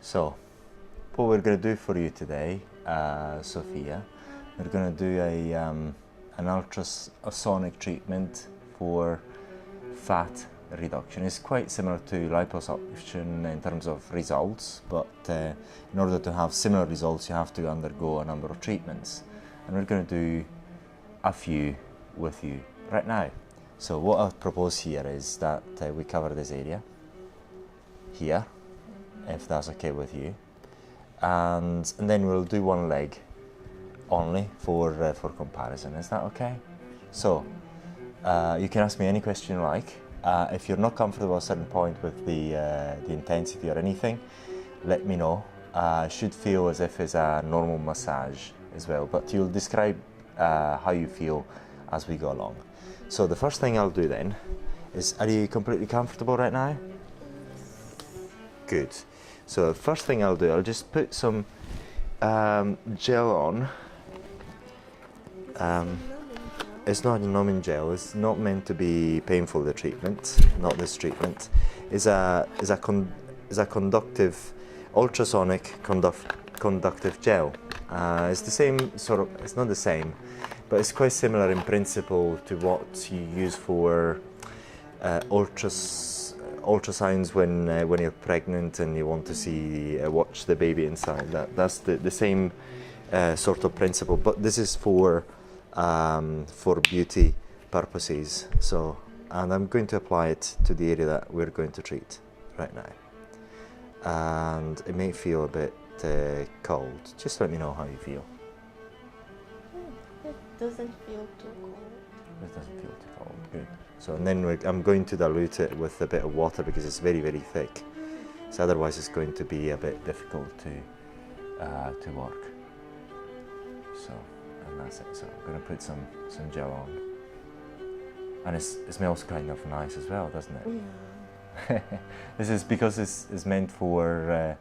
So, what we're going to do for you today, Sophia, we're going to do an ultrasonic treatment for fat reduction. It's quite similar to liposuction in terms of results, but in order to have similar results, you have to undergo a number of treatments. And we're going to do a few with you right now. So what I propose here is that we cover this area here, if that's okay with you, and then we'll do one leg only for comparison. Is that okay? So you can ask me any question you like. If you're not comfortable at a certain point with the intensity or anything, let me know. Should feel as if it's a normal massage as well, but you'll describe how you feel as we go along. So the first thing I'll do then is, are you completely comfortable right now? Good. So the first thing I'll do, I'll just put some gel on. It's not a numbing gel. It's not meant to be painful. The treatment, not this treatment, is a conductive, ultrasonic conductive gel. It's the same sort of. It's not the same, but it's quite similar in principle to what you use for ultrasounds when you're pregnant and you want to see watch the baby inside. That's the same sort of principle, but this is for beauty purposes. So, and I'm going to apply it to the area that we're going to treat right now, and it may feel a bit cold. Just let me know how you feel. It doesn't feel too cold. It doesn't feel too cold. Good. So, and then I'm going to dilute it with a bit of water because it's very, very thick. So otherwise it's going to be a bit difficult to work. So, and that's it. So I'm going to put some gel on. And it smells kind of nice as well, doesn't it? Yeah. This is because it's meant for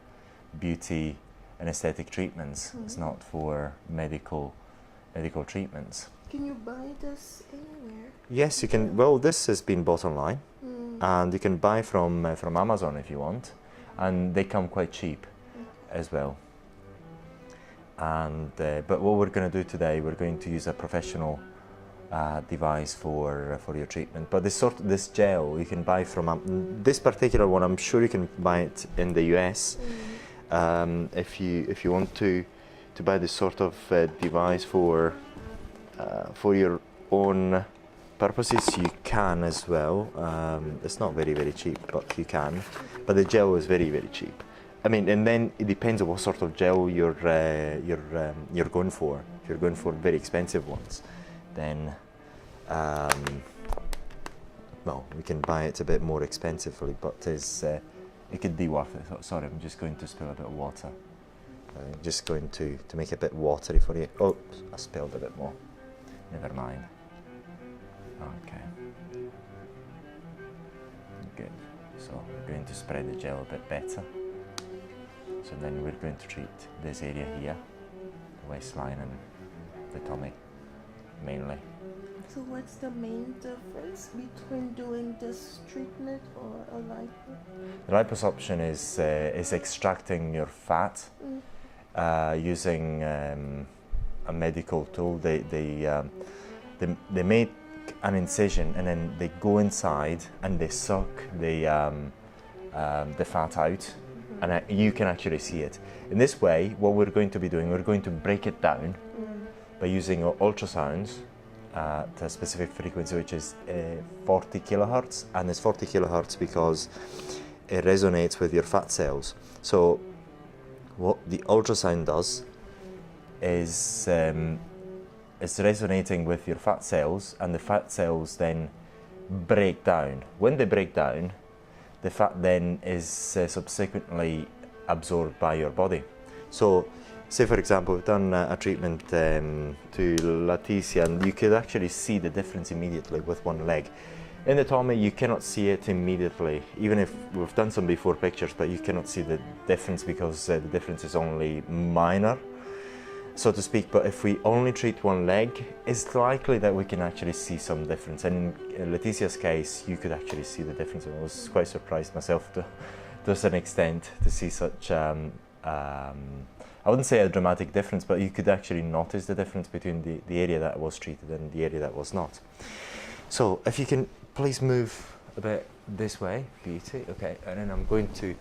beauty and aesthetic treatments. Mm-hmm. It's not for medical treatments. Can you buy this anywhere? Yes, you can. Well, this has been bought online, and you can buy from Amazon if you want, and they come quite cheap as well. And but what we're going to do today, we're going to use a professional device for your treatment. But this gel you can buy from this particular one. I'm sure you can buy it in the US. If you want to buy this sort of device for your own purposes, you can as well. It's not very, very cheap, but you can. But the gel is very, very cheap. I mean, and then it depends on what sort of gel you're going for. If you're going for very expensive ones, then well, we can buy it a bit more expensively, but it could be worth it. Oh, sorry, I'm just going to spill a bit of water. I'm just going to make it a bit watery for you. Oh, I spilled a bit more. Never mind. Okay. Good. So we're going to spread the gel a bit better. So then we're going to treat this area here, the waistline and the tummy, mainly. So what's the main difference between doing this treatment or a lipo? The liposuction is extracting your fat using a medical tool. They make an incision and then they go inside and they suck the fat out, and you can actually see it. In this way, what we're going to be doing, we're going to break it down by using ultrasounds at a specific frequency, which is 40 kilohertz, and it's 40 kilohertz because it resonates with your fat cells. So what the ultrasound does is it's resonating with your fat cells, and the fat cells then break down. When they break down, the fat then is subsequently absorbed by your body. So, say for example, we've done a treatment to Leticia, and you could actually see the difference immediately with one leg. In the tummy, you cannot see it immediately, even if we've done some before pictures, but you cannot see the difference because the difference is only minor, so to speak. But if we only treat one leg, it's likely that we can actually see some difference. And in Leticia's case, you could actually see the difference. I was quite surprised myself to to a certain extent to see such, I wouldn't say a dramatic difference, but you could actually notice the difference between the area that was treated and the area that was not. So if you can please move a bit this way, beauty, okay, and then I'm going to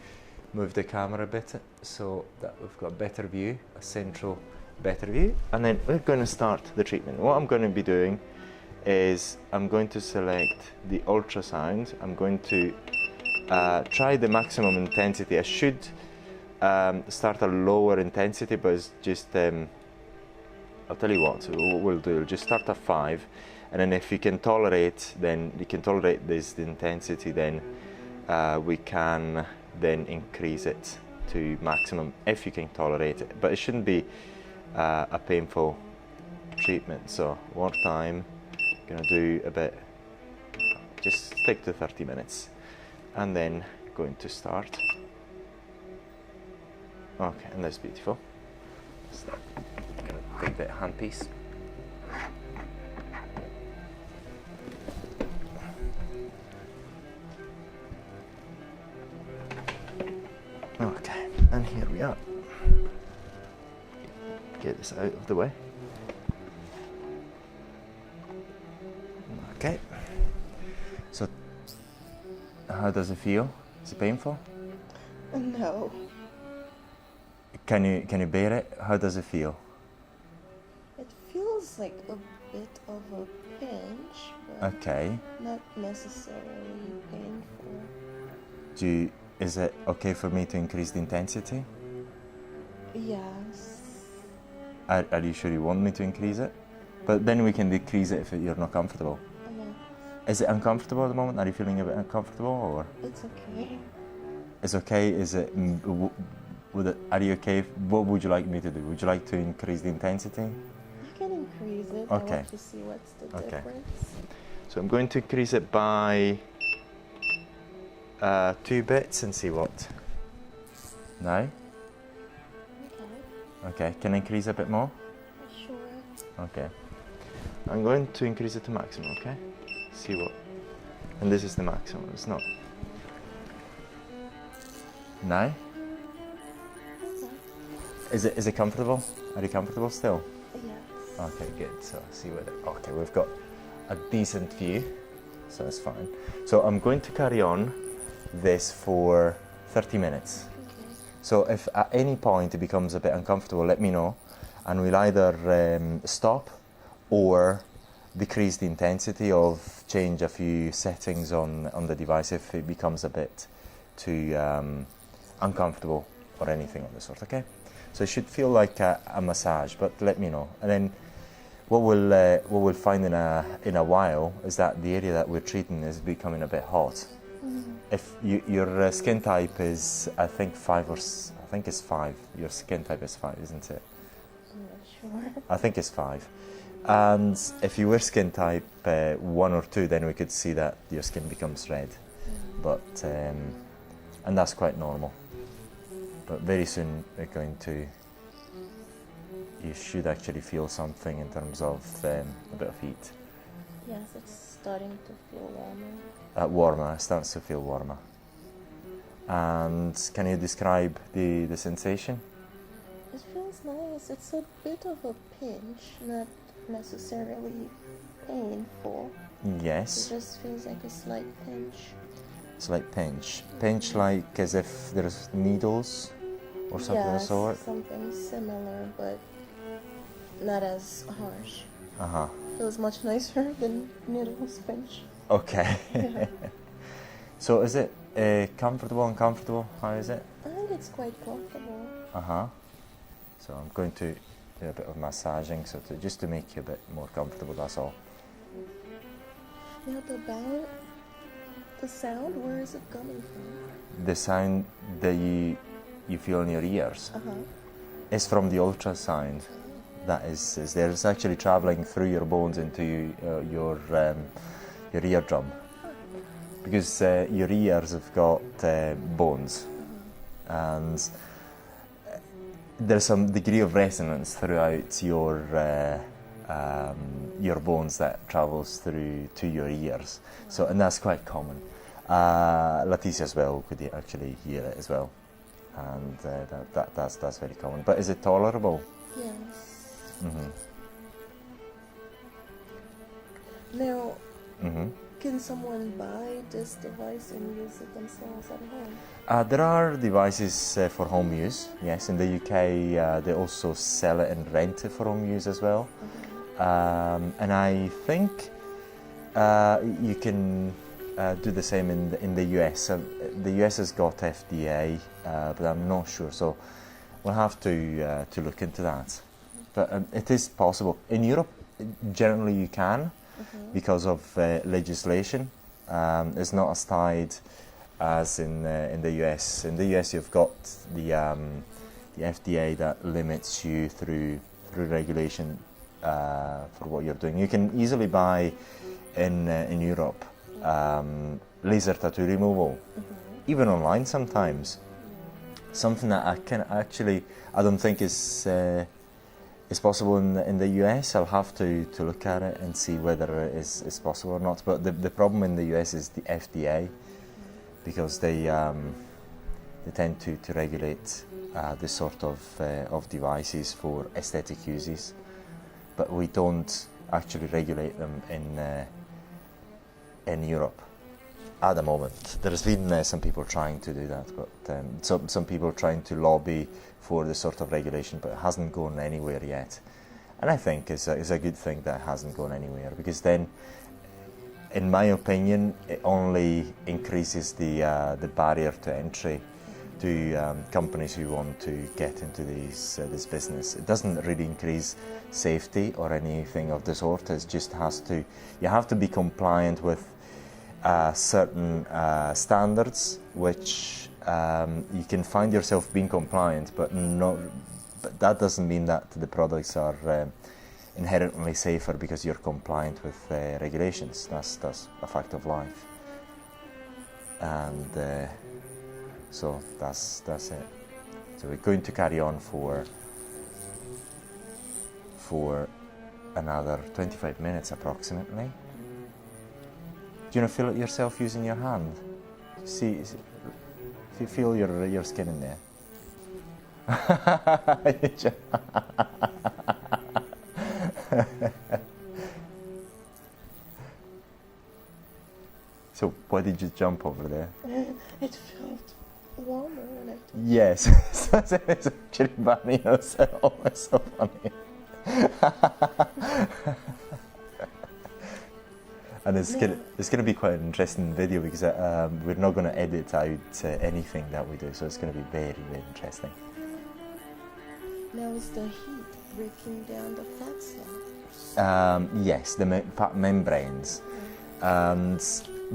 move the camera a bit so that we've got a better view, a central better view, and then we're going to start the treatment. What I'm going to be doing is I'm going to select the ultrasound. I'm going to try the maximum intensity. I should start a lower intensity, but it's just I'll tell you what we'll do. We'll just start at 5, and then if you can tolerate, then you can tolerate this intensity, then we can then increase it to maximum if you can tolerate it, but it shouldn't be a painful treatment. So one time, gonna do a bit, just stick to 30 minutes, and then going to start. Okay, and that's beautiful. Start. Gonna take the handpiece. Okay, and here we are. Get this out of the way. Okay. So, how does it feel? Is it painful? No. Can you bear it? How does it feel? It feels like a bit of a pinch, but Okay. not necessarily painful. Is it okay for me to increase the intensity? Yes. Are you sure you want me to increase it? But then we can decrease it if you're not comfortable. Is it uncomfortable at the moment? Are you feeling a bit uncomfortable, or? It's okay. It's okay. Is it? Are you okay? What would you like me to do? Would you like to increase the intensity? You can increase it. Okay. I want to see what's the difference. So I'm going to increase it by 2 bits and see what. Now? Okay. Okay. Can I increase a bit more? Sure. Okay. I'm going to increase it to maximum. Okay. See what. And this is the maximum. It's not. Now? Is it comfortable? Are you comfortable still? Yes. Okay, good. So see what. Okay, we've got a decent view, so that's fine. So I'm going to carry on this for 30 minutes. Okay. So if at any point it becomes a bit uncomfortable, let me know, and we'll either stop or decrease the intensity or change a few settings on the device if it becomes a bit too uncomfortable or anything of the sort. Okay. So it should feel like a massage, but let me know. And then what we'll find in a while is that the area that we're treating is becoming a bit hot. Mm-hmm. If your skin type is, I think 5 or I think it's 5. Your skin type is 5, isn't it? I'm not sure. I think it's 5. And if you were skin type 1 or 2, then we could see that your skin becomes red. Mm-hmm. But and that's quite normal. But very soon you should actually feel something in terms of a bit of heat. Yes, it's starting to feel warmer. Warmer, it starts to feel warmer. And can you describe the sensation? It feels nice. It's a bit of a pinch, not necessarily painful. Yes. It just feels like a slight pinch. Slight pinch. Pinch like as if there's needles or something of the sort? Yes, something similar, but not as harsh. Uh-huh. Feels much nicer than needles pinch. Okay. Yeah. So is it comfortable, uncomfortable? How is it? I think it's quite comfortable. Uh-huh. So I'm going to do a bit of massaging, so just to make you a bit more comfortable, that's all. Now the sound, where is it coming from? The sound that you feel in your ears is from the ultrasound. That is there. It's actually traveling through your bones into your eardrum, because your ears have got bones, and there's some degree of resonance throughout your bones that travels through to your ears. So, and that's quite common. Leticia as well could actually hear it as well, and that's very common. But is it tolerable? Yes. Mm-hmm. Now, Mm-hmm. can someone buy this device and use it themselves at home? There are devices for home use. Yes, in the UK they also sell it and rent it for home use as well. And I think you can do the same in the US. The US has got FDA, but I'm not sure. So we'll have to look into that. But it is possible. In Europe, generally you can, because of legislation. It's not as tight as in the US. In the US, you've got the FDA that limits you through regulation for what you're doing. You can easily buy in Europe laser tattoo removal, even online sometimes. Something that I don't think is possible in the US. I'll have to look at it and see whether it is possible or not. But the problem in the US is the FDA, because they tend to regulate this sort of devices for aesthetic uses, but we don't actually regulate them in Europe at the moment. There's been some people trying to do that, but some people trying to lobby for this sort of regulation, but it hasn't gone anywhere yet. And I think it's a good thing that it hasn't gone anywhere, because then, in my opinion, it only increases the barrier to entry to companies who want to get into this business. It doesn't really increase safety or anything of the sort. It just you have to be compliant with certain standards, which you can find yourself being compliant, but that doesn't mean that the products are inherently safer because you're compliant with regulations. That's a fact of life, and so that's it. So we're going to carry on for another 25 minutes approximately. Do you want to feel it yourself using your hand? See if you feel your skin in there. So why did you jump over there? It felt warmer when I... Yes, it's actually funny. It's so funny. And it's going to be quite an interesting video, because we're not going to edit out anything that we do, so it's going to be very, very interesting. Now is the heat breaking down the fat cells? Yes, the fat membranes. And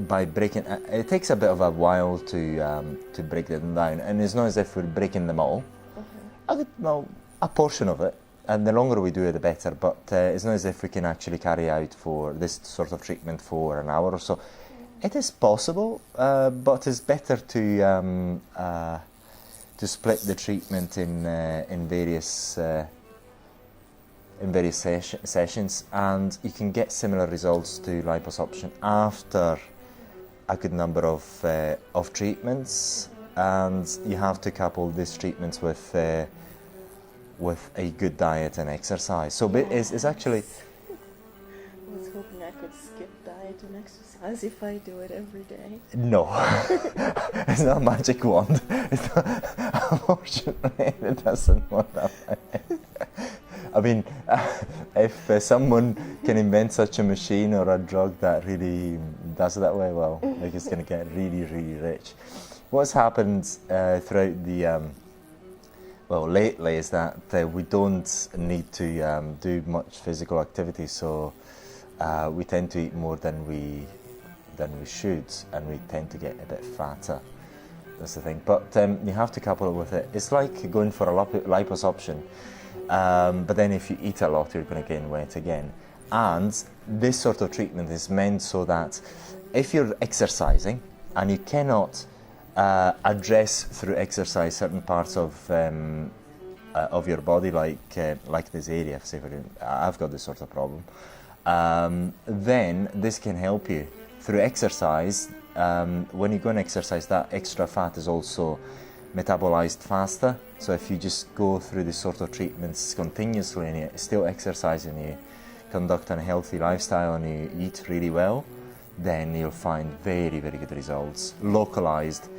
by breaking, it takes a bit of a while to break them down, and it's not as if we're breaking them all. A portion of it. And the longer we do it, the better. But it's not as if we can actually carry out for this sort of treatment for an hour or so. It is possible, but it's better to split the treatment in various sessions, and you can get similar results to liposuction after a good number of treatments. And you have to couple these treatments with a good diet and exercise. So it's actually... I was hoping I could skip diet and exercise if I do it every day. No, it's not a magic wand. Unfortunately, it doesn't work that way. I mean, if someone can invent such a machine or a drug that really does it that way, well, they're just going to get really, really rich. What's happened throughout the... lately is that we don't need to do much physical activity, so we tend to eat more than we should, and we tend to get a bit fatter. That's the thing. But you have to couple it with it. It's like going for a liposuction, but then if you eat a lot, you're going to gain weight again. And this sort of treatment is meant so that if you're exercising and you cannot address through exercise certain parts of your body, like this area. Say, I've got this sort of problem. Then this can help you through exercise. when you go and exercise, that extra fat is also metabolized faster. So if you just go through this sort of treatments continuously and you're still exercising, you conduct a healthy lifestyle and you eat really well, then you'll find very, very good results, localized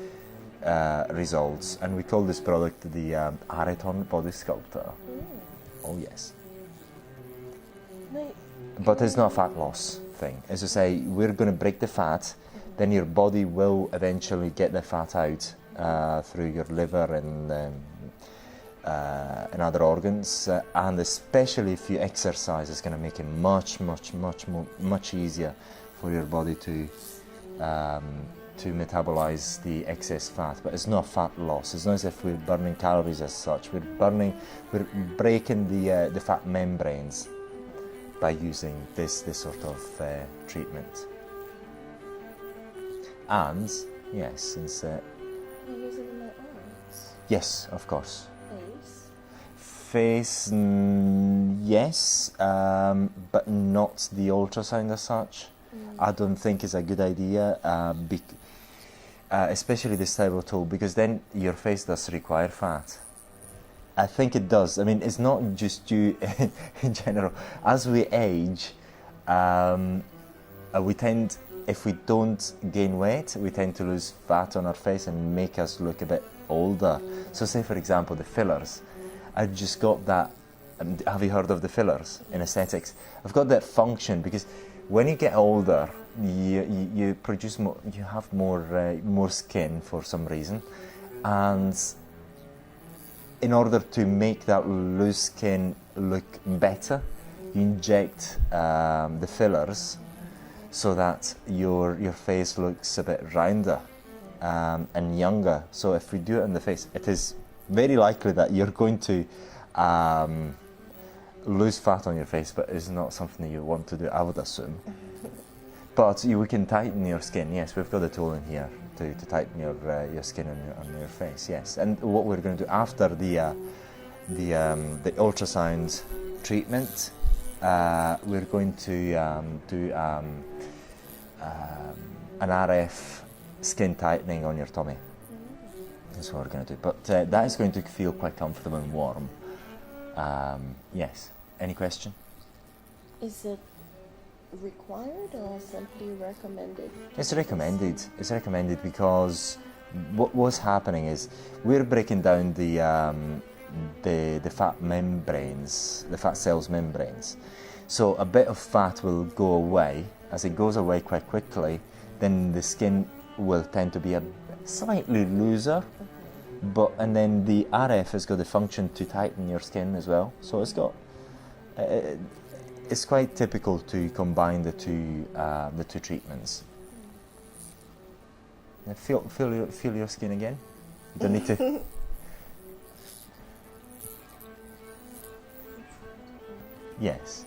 results. And we call this product the Areton Body Sculptor. Oh yes. But it's not a fat loss thing. As I say, we're going to break the fat, then your body will eventually get the fat out through your liver and other organs, and especially if you exercise, it's going to make it much easier for your body to metabolize the excess fat. But it's not fat loss. It's not as if we're burning calories as such. We're breaking the fat membranes by using this sort of treatment. And yes, since I'm using my arms. yes, of course. Face. Face, yes, but not the ultrasound as such. I don't think it's a good idea, especially this type of tool, because then your face does require fat. I think it does. I mean, it's not just you in general. As we age, we tend, if we don't gain weight, we tend to lose fat on our face and make us look a bit older. So say, for example, the fillers. I've just got that. Have you heard of the fillers in aesthetics? I've got that function because when you get older, you produce more. You have more skin for some reason, and in order to make that loose skin look better, you inject the fillers so that your face looks a bit rounder and younger. So if we do it on the face, it is very likely that you're going to lose fat on your face, but it's not something that you want to do, I would assume. But we can tighten your skin. Yes, we've got a tool in here to tighten your skin on your face. Yes, and what we're going to do after the ultrasound treatment, we're going to do an RF skin tightening on your tummy. That's what we're going to do. But that is going to feel quite comfortable and warm. Yes. Any question? Is it required or simply recommended? It's recommended. It's recommended because what's happening is we're breaking down the fat membranes, the fat cells membranes. So a bit of fat will go away. As it goes away quite quickly, then the skin will tend to be a slightly looser. And then the RF has got the function to tighten your skin as well. So it's got. It's quite typical to combine the two treatments. Now feel your skin again. You don't need to. Yes,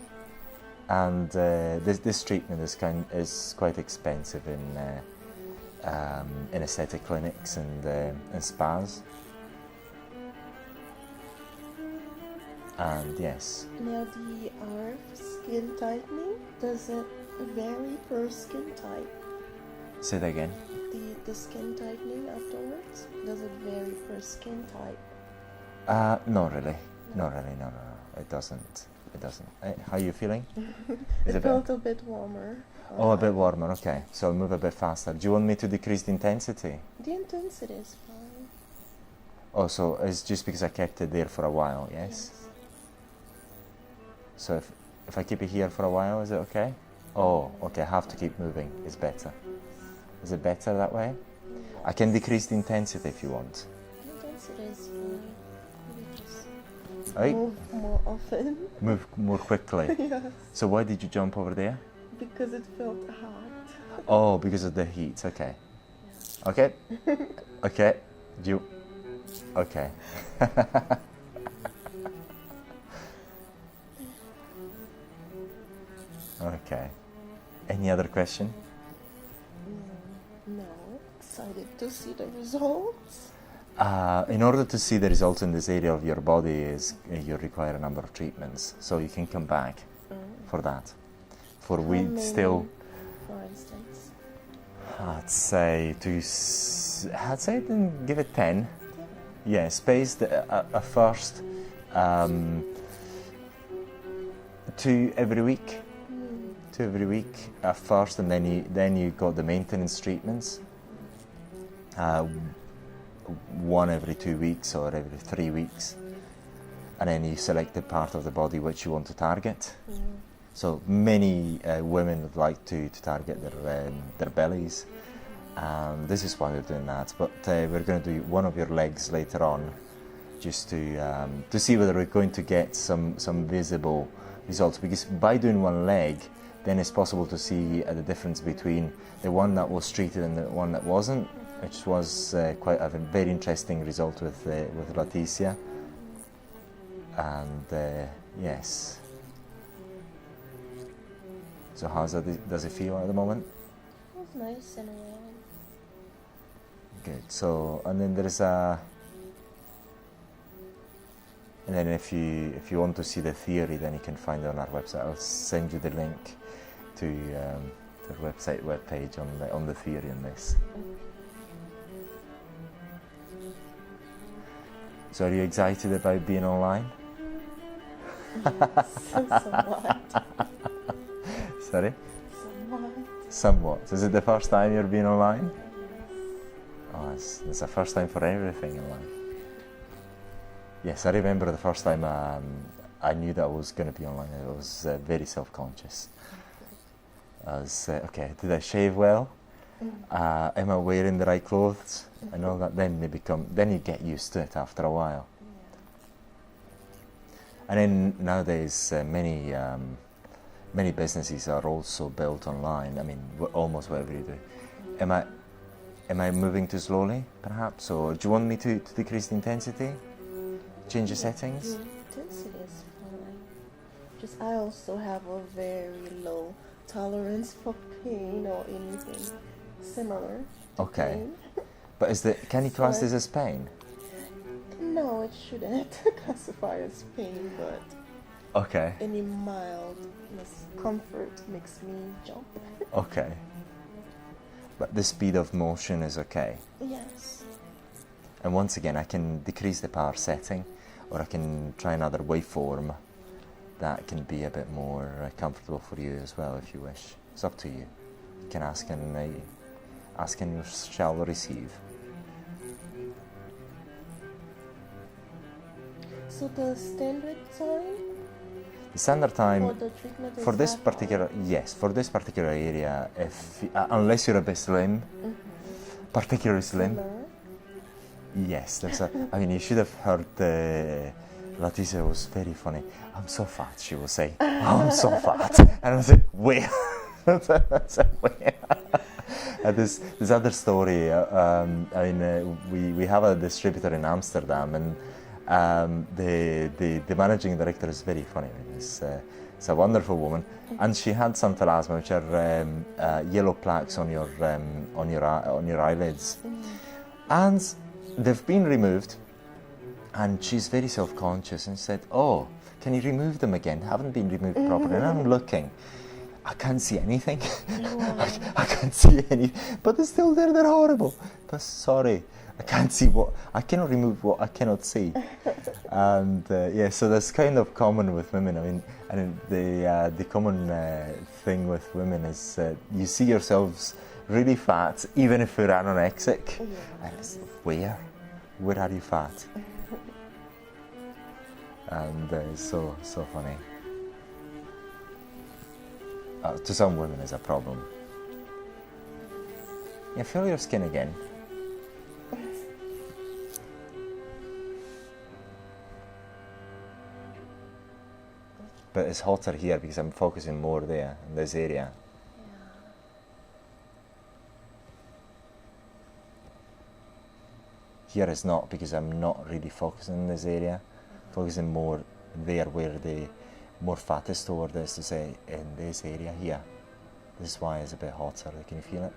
and this treatment is quite expensive in aesthetic clinics and spas. And yes. Now the RF skin tightening, does it vary per skin type? Say that again. The skin tightening afterwards, does it vary per skin type? Not really. No. It doesn't. How are you feeling? It felt a bit warmer. Oh, a bit warmer. Okay, so I'll move a bit faster. Do you want me to decrease the intensity? The intensity is fine. Oh, so it's just because I kept it there for a while, yes? So if I keep it here for a while, is it okay? Oh, okay, I have to keep moving. It's better. Is it better that way? I can decrease the intensity if you want. The intensity is fine. Maybe just Right? move more often. Move more quickly. Yes. So why did you jump over there? Because it felt hot. Oh, because of the heat. Okay. Yeah. Okay. Okay. Okay. Okay. Any other question? No. Excited to see the results. In order to see the results in this area of your body, you require a number of treatments. So you can come back for that. For How we many, still. for instance? I'd say then give it 10. Yeah, spaced at first, 2 every week. 2 every week at first, and then you got the maintenance treatments. 1 every 2 weeks or every 3 weeks, and then you select the part of the body which you want to target. So many women would like to target their bellies. This is why we're doing that. But we're going to do one of your legs later on, just to see whether we're going to get some visible results. Because by doing one leg, then it's possible to see the difference between the one that was treated and the one that wasn't, which was quite a very interesting result with Leticia. And yes. So does it feel at the moment? It's nice and warm. Good. So, and then there's and then if you want to see the theory, then you can find it on our website. I'll send you the link to the webpage on the theory on this. So, are you excited about being online? Somewhat. Sorry? Somewhat. Somewhat. Is it the first time you're being online? Oh, it's the first time for everything in life. Yes, I remember the first time I knew that I was going to be online. I was very self-conscious. I was, okay, did I shave well? Am I wearing the right clothes? And all that. Then you get used to it after a while. And then nowadays, many businesses are also built online. I mean, almost whatever you do. Am I moving too slowly, perhaps? Or do you want me to decrease the intensity? Change the settings? The intensity is fine. Just I also have a very low tolerance for pain or anything similar to Okay. pain. But can you class this as pain? No, it shouldn't classify as pain, but Okay. any mild discomfort makes me jump. Okay. But the speed of motion is okay. Yes. And once again, I can decrease the power setting, or I can try another waveform that can be a bit more comfortable for you as well, if you wish. It's up to you. You can ask and you shall receive. So the standard time The standard time for the treatment is for this half particular for this particular area, if unless you're a bit slim, particularly slim. hour? Yes, I mean, you should have heard Leticia was very funny. I'm so fat, she will say. Oh, I'm so fat. And I was like, where? And this other story, I mean, we have a distributor in Amsterdam, and the managing director is very funny. It's a wonderful woman, and she had some melasma, which are yellow plaques on your eyelids, and they've been removed. And she's very self-conscious and said, "Oh, can you remove them again? Haven't been removed properly." And I'm looking, I can't see anything. I can't see any, but they're still there. They're horrible. But sorry, I can't see I cannot remove what I cannot see. And yeah, so that's kind of common with women. I mean, and the common thing with women is you see yourselves really fat, even if you're anorexic. And it's, where are you fat? And it's so funny. To some women, it's a problem. Yeah, feel your skin again. But it's hotter here because I'm focusing more there, in this area. Here it's not, because I'm not really focusing in this area. Focusing more there where the more fat is stored, is to say, in this area here. This is why it's a bit hotter. Can you feel it?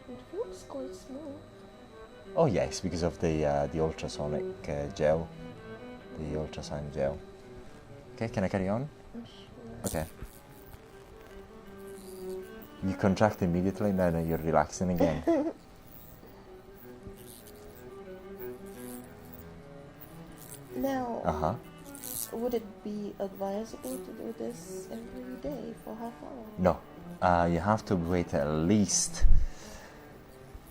It feels quite smooth. Oh yes, because of the ultrasonic gel, the ultrasound gel. Okay, can I carry on? I'm sure. Okay. You contract immediately, now you're relaxing again. Now, Uh-huh. would it be advisable to do this every day for half hour? No, you have to wait at least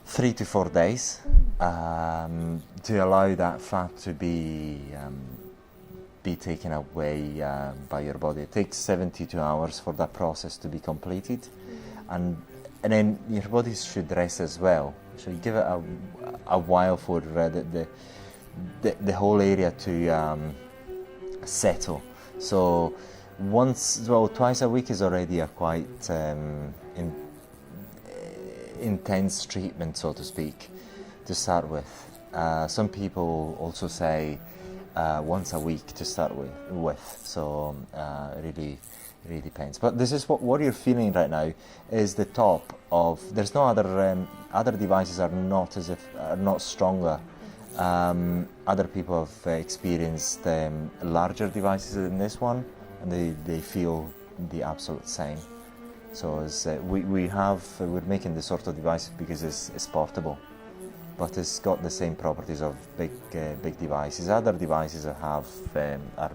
3 to 4 days to allow that fat to be taken away by your body. It takes 72 hours for that process to be completed, and then your body should rest as well. So you give it a while for the whole area to settle. So twice a week is already a quite intense treatment, so to speak, to start with. Some people also say once a week to start with. So really depends. But this is what you're feeling right now is the top of. There's no other devices are not stronger. Other people have experienced larger devices than this one, and they feel the absolute same. So we're making this sort of device because it's portable, but it's got the same properties of big devices. Other devices are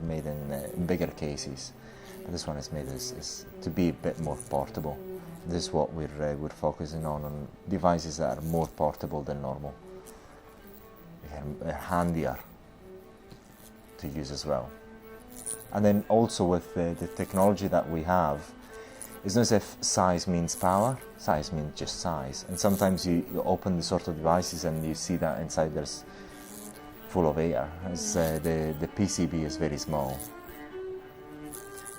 made in bigger cases, but this one is made is to be a bit more portable. This is what we're focusing on devices that are more portable than normal. They're handier to use as well. And then also with the technology that we have, it's not as if size means power. Size means just size. And sometimes you open the sort of devices and you see that inside there's full of air. As the PCB is very small.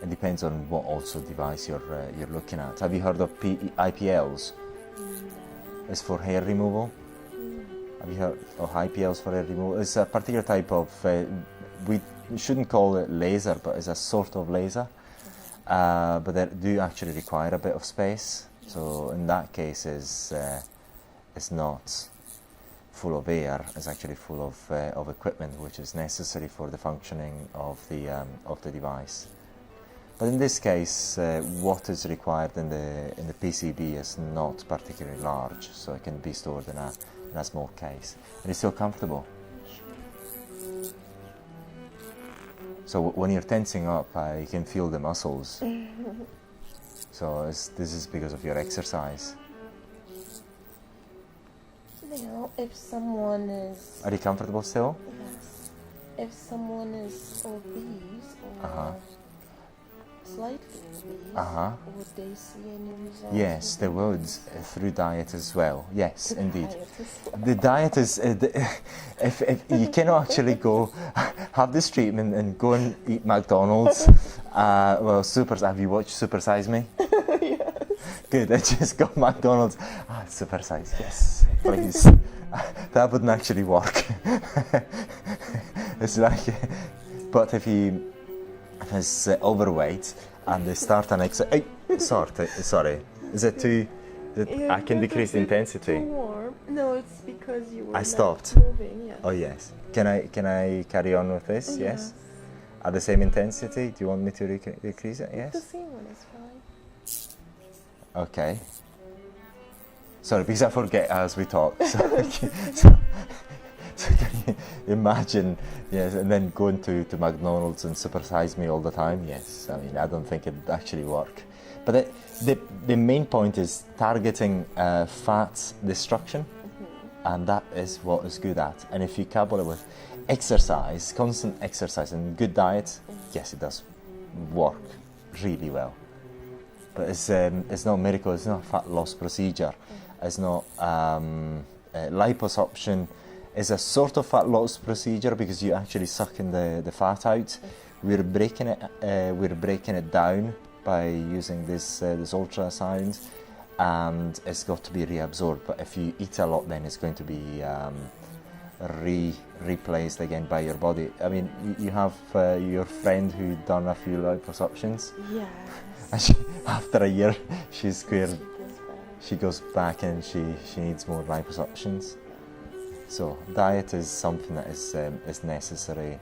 It depends on what also device you're looking at. Have you heard of IPLs? It's for hair removal. Have you heard of IPLs for hair removal? It's a particular type of, we shouldn't call it laser, but it's a sort of laser. But they do actually require a bit of space. So in that case, it's not full of air. It's actually full of equipment, which is necessary for the functioning of the device. But in this case, what is required in the PCB is not particularly large, so it can be stored in a small case, and it's still comfortable. So when you're tensing up, you can feel the muscles. So this is because of your exercise. Now, if someone is... Are you comfortable still? Yes. If someone is obese or slightly obese, would they see any results? Yes, they would, through diet as well. Yes, indeed. The diet is, if you cannot actually go have this treatment and go and eat McDonald's. Have you watched Super Size Me? Yes. Good, I just got McDonald's. Super Size, yes, please. That wouldn't actually work. It's like, but if is overweight and they start an exercise. Sorry. Is it too? I can decrease the intensity. Too warm. No, it's because you were I stopped. moving. Yes. Oh yes. Can I carry on with this? Yes. At the same intensity. Do you want me to decrease it? Yes. The same one is fine. Okay. Sorry, because I forget as we talk. So can you imagine, yes, and then going to McDonald's and Super Size Me all the time? Yes, I mean, I don't think it'd actually work. But the main point is targeting fat destruction, and that is what it's good at. And if you couple it with exercise, constant exercise and good diet, yes, it does work really well. But it's not a miracle, it's not a fat loss procedure, it's not liposuction. Is a sort of fat loss procedure because you actually sucking the fat out. We're breaking it down by using this ultrasound, and it's got to be reabsorbed. But if you eat a lot, then it's going to be replaced again by your body. I mean, you have your friend who done a few liposuctions. Yes. And after a year, she's squared. She goes back and she needs more liposuctions. So diet is something that is necessary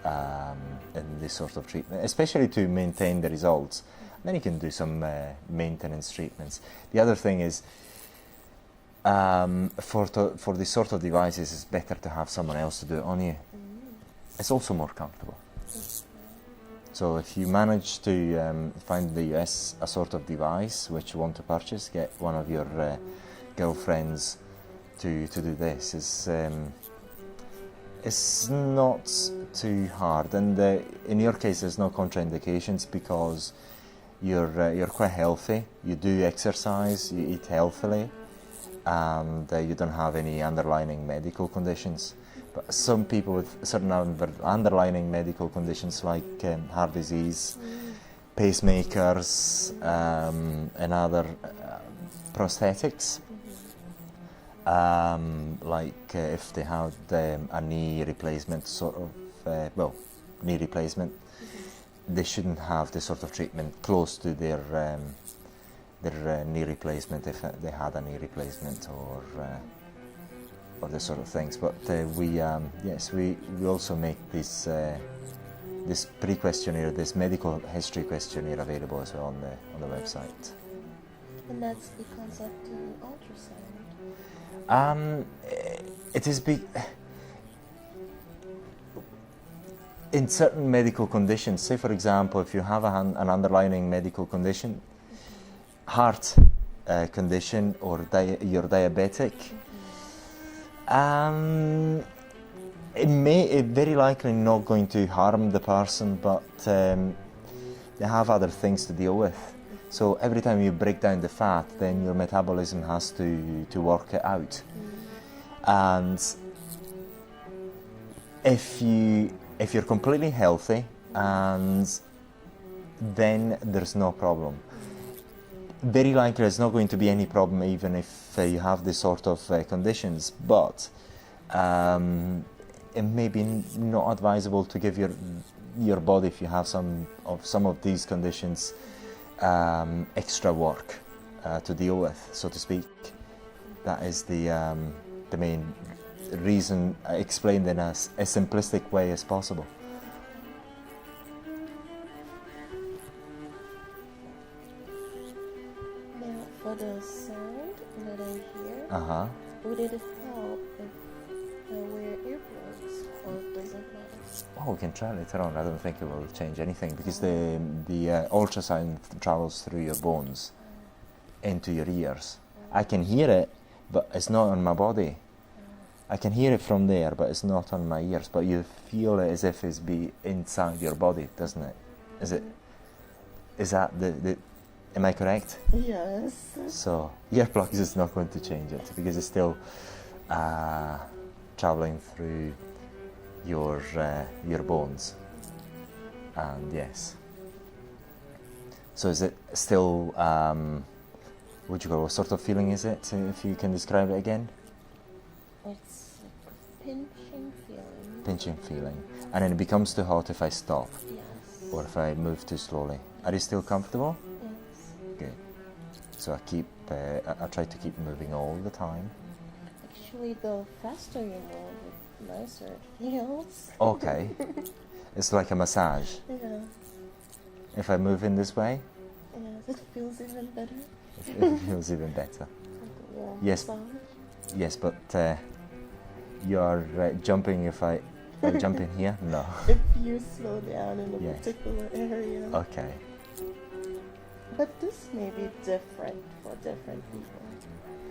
in this sort of treatment, especially to maintain the results. Then you can do some maintenance treatments. The other thing is, for this sort of devices, it's better to have someone else to do it on you. It's also more comfortable. So if you manage to find in the US a sort of device which you want to purchase, get one of your girlfriends to do this. It's not too hard, and in your case there's no contraindications because you're quite healthy. You do exercise, you eat healthily, and you don't have any underlying medical conditions. But some people with certain underlying medical conditions like heart disease, pacemakers, and other prosthetics, like if they had a knee replacement, knee replacement, they shouldn't have this sort of treatment close to their knee replacement if they had a knee replacement or this sort of things. But we also make this pre-questionnaire, this medical history questionnaire available as well on the website. And that's because of the ultrasound. It is in certain medical conditions. Say, for example, if you have an underlying medical condition, heart condition, or you're diabetic, it very likely not going to harm the person, but they have other things to deal with. So every time you break down the fat, then your metabolism has to work it out. And if you're completely healthy, and then there's no problem. Very likely there's not going to be any problem even if you have this sort of conditions, but it may be not advisable to give your body, if you have some of these conditions, extra work to deal with, so to speak. That is the main reason, explained in a simplistic way as possible. Now, for the sound that I hear, would it help if I wear earplugs, or does it matter? Oh, we can try later on. I don't think it will change anything because the ultrasound travels through your bones into your ears. I can hear it, but it's not on my body. I can hear it from there, but it's not on my ears. But you feel it as if it's inside your body, doesn't it? Is that the am I correct? Yes. So earplugs is not going to change it because it's still traveling through your bones. And yes. So is it still what sort of feeling is it? If you can describe it again. It's like a pinching feeling. Pinching feeling. And then it becomes too hot if I stop. Yes. Or if I move too slowly. Are you still comfortable? Yes. Good. So I try to keep moving all the time. Actually, the faster you move, the nicer it feels. Okay. It's like a massage. Yeah. If I move in this way? Yes, it feels even better. It feels even better. Like a warm Yes. massage. Yes, but you're jumping if I jump in here? No. If you slow down in a Yes. particular area. Okay. But this may be different for different people.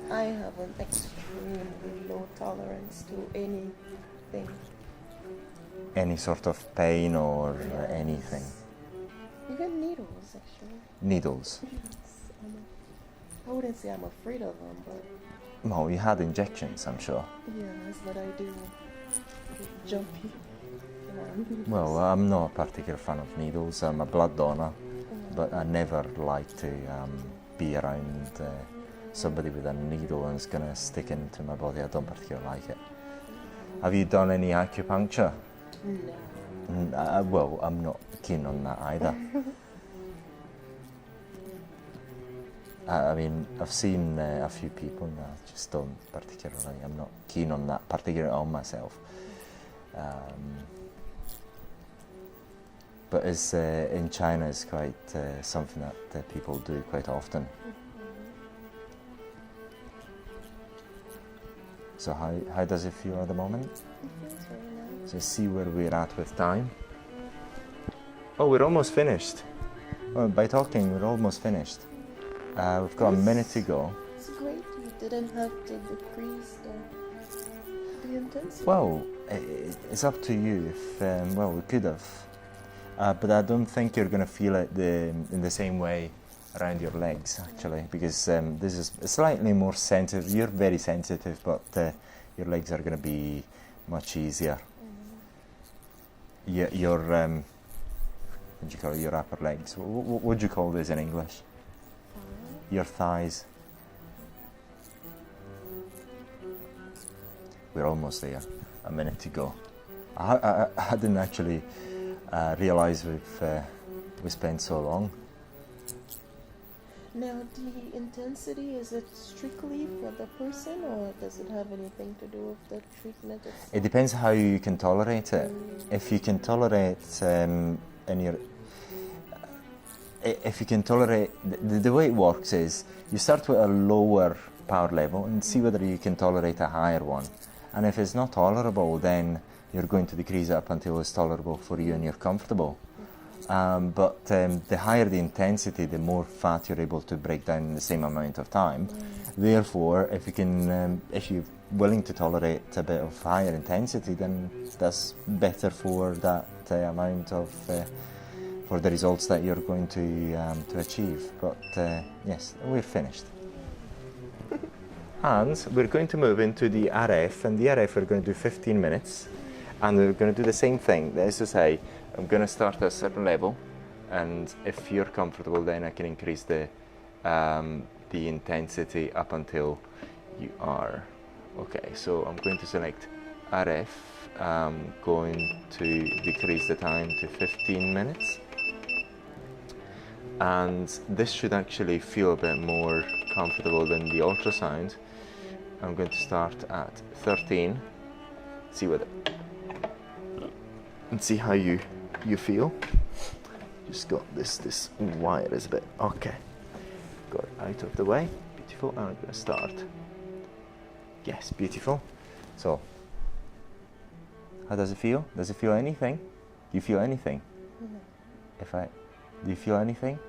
I have an extremely low tolerance to anything. Any sort of pain or Yes. anything? Even needles, actually. Needles? Yes. I wouldn't say I'm afraid of them, but Well, you had injections, I'm sure. yes, but I do get jumpy. Well, I'm not a particular fan of needles. I'm a blood donor, but I never like to be around somebody with a needle and it's going to stick into my body. I don't particularly like it. Have you done any acupuncture? No. Well, I'm not keen on that either. I mean, I've seen a few people and I just don't particularly, I'm not keen on that, particularly on myself. but it's in China it's quite something that people do quite often. So how does it feel at the moment? It feels very nice. So see where we're at with time. Oh, we're almost finished. Well, by talking, we're almost finished. We've got a minute to go. It's great. You didn't have to decrease the intensity. Well, it's up to you. If well, we could have, but I don't think you're going to feel it in the same way around your legs, actually, because this is slightly more sensitive. You're very sensitive, but your legs are going to be much easier. Your what do you call it? Your upper legs. What would you call this in English? Your thighs. We're almost there. A minute to go. I didn't actually realize we spent so long. Now, the intensity, is it strictly for the person, or does it have anything to do with the treatment itself? It depends how you can tolerate it. If you can tolerate, if you can tolerate, the way it works is you start with a lower power level and see whether you can tolerate a higher one. And if it's not tolerable, then you're going to decrease it up until it's tolerable for you and you're comfortable. But the higher the intensity, the more fat you're able to break down in the same amount of time. Therefore, if you're willing to tolerate a bit of higher intensity, then that's better for that amount of for the results that you're going to achieve. But yes, we're finished. And we're going to move into the RF, and the RF we're going to do 15 minutes, and we're going to do the same thing. That is to say, I'm going to start at a certain level, and if you're comfortable, then I can increase the intensity up until you are. Okay, so I'm going to select RF. I'm going to decrease the time to 15 minutes. And this should actually feel a bit more comfortable than the ultrasound. I'm going to start at 13. See what, and see how you feel. Just got this wire is a bit okay. Got it out of the way. Beautiful. And I'm going to start. Yes, beautiful. So, how does it feel? Does it feel anything? Do you feel anything? No. Do you feel anything?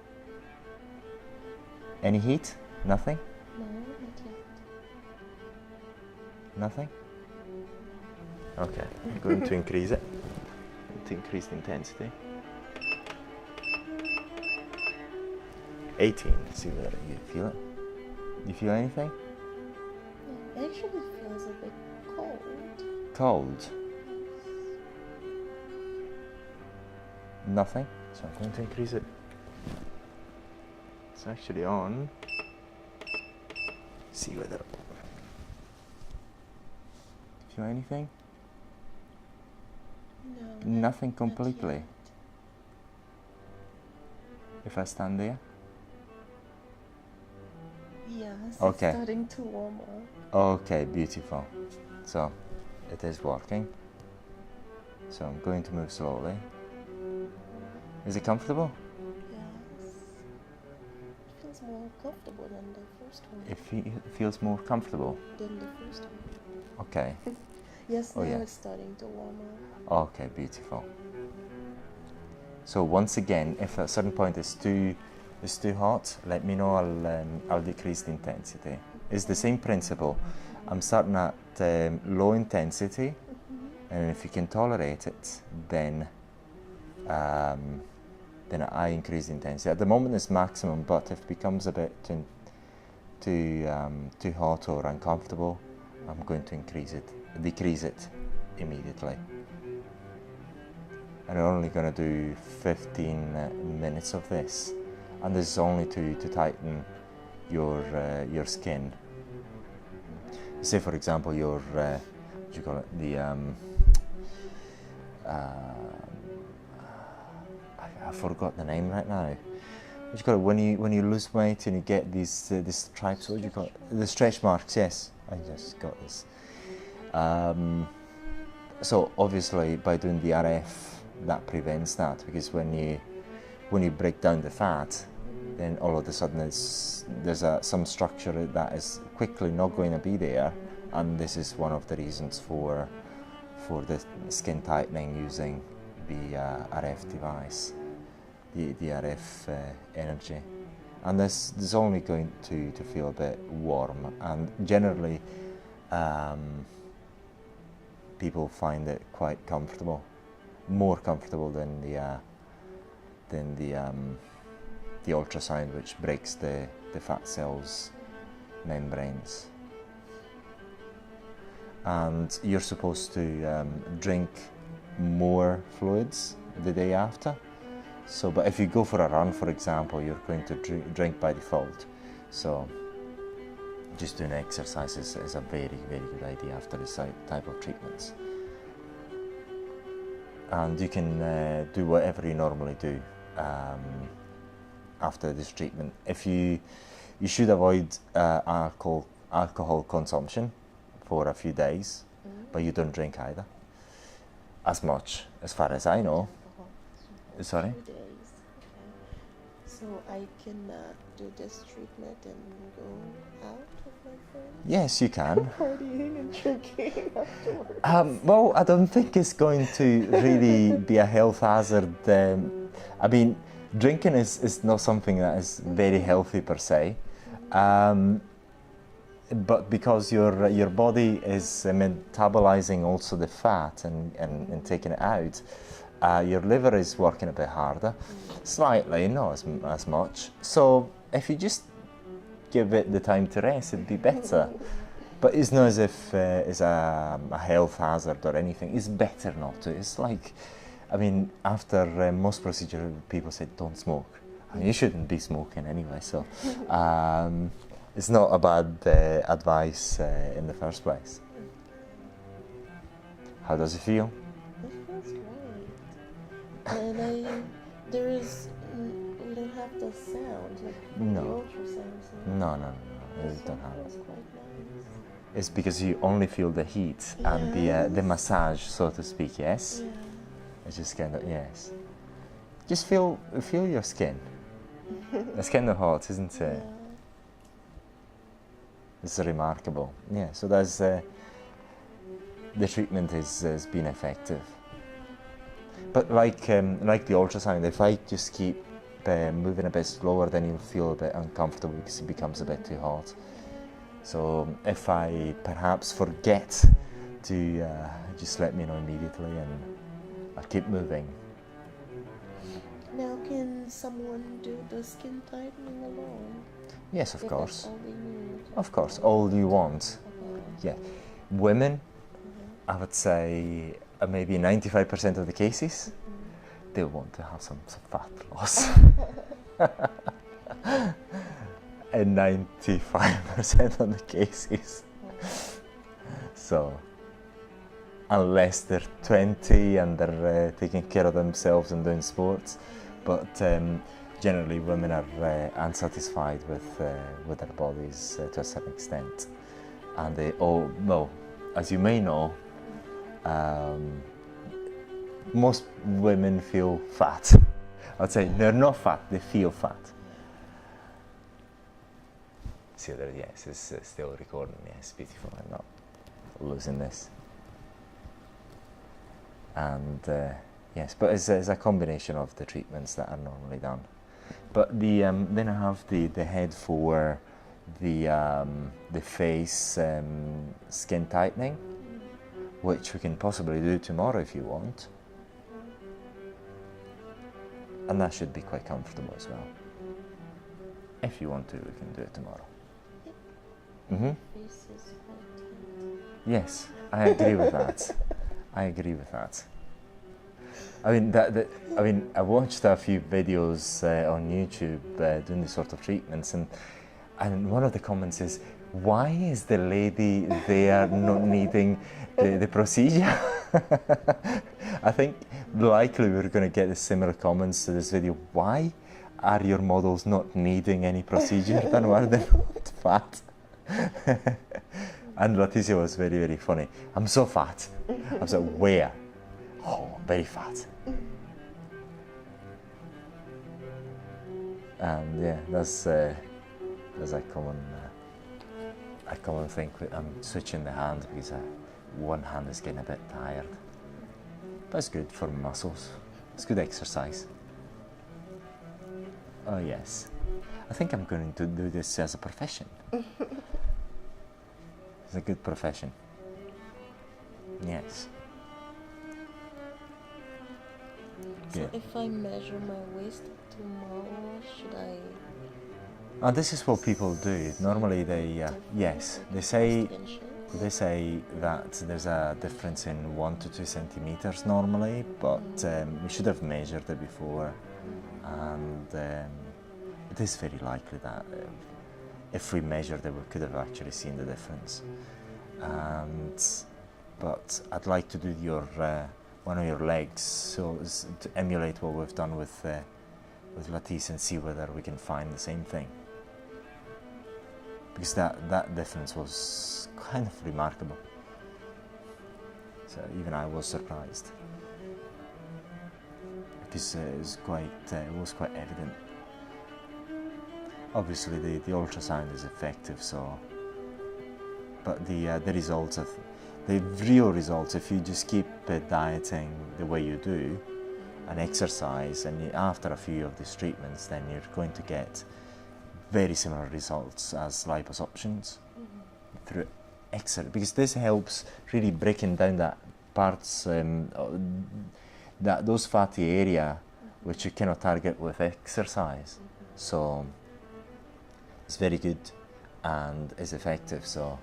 Any heat? Nothing? No, not yet. Nothing? Okay, I'm going to increase it. To increase the intensity. 18. See whether you feel it. Do you feel anything? Yeah, it actually feels a bit cold. Cold? Nothing. So I'm going to increase it. It's actually on. See whether. Feel anything? No. Nothing not completely. yet. If I stand there? Yes, Okay. it's starting to warm up. Okay, beautiful. So it is working. So I'm going to move slowly. Is it comfortable? Yes. It feels more comfortable than the first one. It feels more comfortable. Than the first one. Okay. Yes, Oh, now yeah. it's starting to warm up. Okay, beautiful. So once again, if at a certain point it's too hot, let me know. I'll decrease the intensity. It's the same principle. I'm starting at low intensity, and if you can tolerate it, then I increase the intensity. At the moment it's maximum, but if it becomes a bit too hot or uncomfortable, I'm going to decrease it immediately. And we're only going to do 15 minutes of this, and this is only to tighten your skin. Say for example your what do you call it, the I forgot the name right now. What do you call it when you lose weight and you get these stripes? What do you call it? The stretch marks. Yes, I just got this. So obviously by doing the RF, that prevents that, because when you break down the fat, then all of a sudden there's some structure that is quickly not going to be there, and this is one of the reasons for the skin tightening using the RF device, the RF energy. And this is only going to feel a bit warm, and generally people find it quite comfortable, more comfortable than the ultrasound, which breaks the fat cells membranes. And you're supposed to drink more fluids the day after. So, but if you go for a run, for example, you're going to drink by default. So just doing exercise is a very, very good idea after this type of treatments. And you can do whatever you normally do after this treatment. If you should avoid alcohol consumption for a few days, but you don't drink either, as much, as far as I know. Sorry? 2 days. Okay. So I can do this treatment and go out with my friends? Yes, you can. Partying and drinking afterwards. Well, I don't think it's going to really be a health hazard. I mean, drinking is not something that is very healthy per se. But because your body is metabolizing also the fat and taking it out, your liver is working a bit harder, slightly, not as much. So if you just give it the time to rest, it'd be better. But it's not as if it's a health hazard or anything. It's better not to. It's like, I mean, after most procedures, people say don't smoke. I mean, you shouldn't be smoking anyway, so it's not a bad advice in the first place. How does it feel? It feels great. And we don't have the sound, like No. the ultrasound. So No, you don't have feels it. quite nice. It's because you only feel the heat and the massage, so to speak, yes? Yeah. It's just kind of, yes. Just feel your skin. It's kind of hot, isn't it? Yeah. It's remarkable. Yeah, so that's the treatment has been effective. But like the ultrasound, if I just keep moving a bit slower, then you'll feel a bit uncomfortable because it becomes a bit too hot. So if I perhaps forget to just let me know immediately, and I'll keep moving. Now, can someone do the skin tightening alone? Yes, of If course. that's all they need? Of course, all you want. Okay. Yeah. Women, I would say maybe 95% of the cases, they want to have some fat loss. And 95% of the cases. So, unless they're 20 and they're taking care of themselves and doing sports, but generally women are unsatisfied with their bodies to a certain extent, and they well, as you may know, most women feel fat. I'd say they're not fat, they feel fat. See there, yes, it's still recording, yes, beautiful, I'm not losing this. And yes, but it's a combination of the treatments that are normally done. But then I have the head for the face skin tightening, which we can possibly do tomorrow if you want. And that should be quite comfortable as well. If you want to, we can do it tomorrow. Face is quite tender. Yes, I agree with that. I agree with that. I mean, I watched a few videos on YouTube doing this sort of treatments, and one of the comments is, why is the lady there not needing the procedure? I think likely we're going to get the similar comments to this video. Why are your models not needing any procedure? Then why are they not fat? And Leticia was very, very funny. I'm so fat. I was like, where? Oh, very fat. And yeah, that's a common thing. I'm switching the hand because one hand is getting a bit tired. But it's good for muscles. It's good exercise. Oh yes, I think I'm going to do this as a profession. It's a good profession. Yes. So Yeah. if I measure my waist tomorrow, should I? This is what people do. Normally they, yes, they say that there's a difference in 1 to 2 centimeters normally, but we should have measured it before, and it is very likely that if we measured it, we could have actually seen the difference. But I'd like to do your one of your legs, so as to emulate what we've done with Latisse and see whether we can find the same thing. Because that difference was kind of remarkable. So even I was surprised. Because it was quite evident. Obviously the ultrasound is effective, so but the results of the real results, if you just keep dieting the way you do and exercise, and after a few of these treatments, then you're going to get very similar results as liposuctions through exercise, because this helps really breaking down that parts those fatty area which you cannot target with exercise. So it's very good and is effective. So,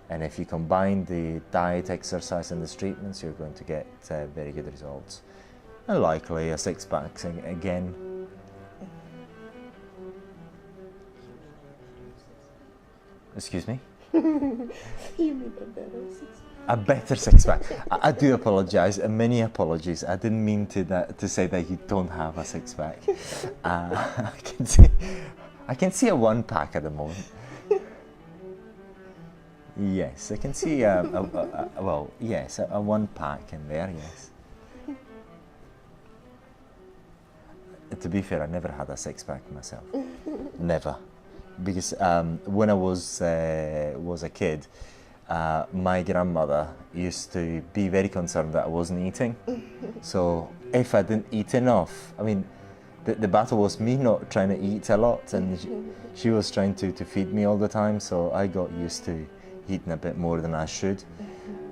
and if you combine the diet, exercise and the treatments, you're going to get very good results, and likely a six-pack again. Excuse me? You mean a better six-pack? A better six-pack. I do apologise, many apologies. I didn't mean to say that you don't have a six-pack. I can see a one-pack at the moment. Yes, I can see well, yes, a one-pack in there, yes. To be fair, I never had a six-pack myself. Never. Because when I was a kid, my grandmother used to be very concerned that I wasn't eating. So if I didn't eat enough, I mean, the battle was me not trying to eat a lot, and she was trying to feed me all the time, so I got used to eating a bit more than I should.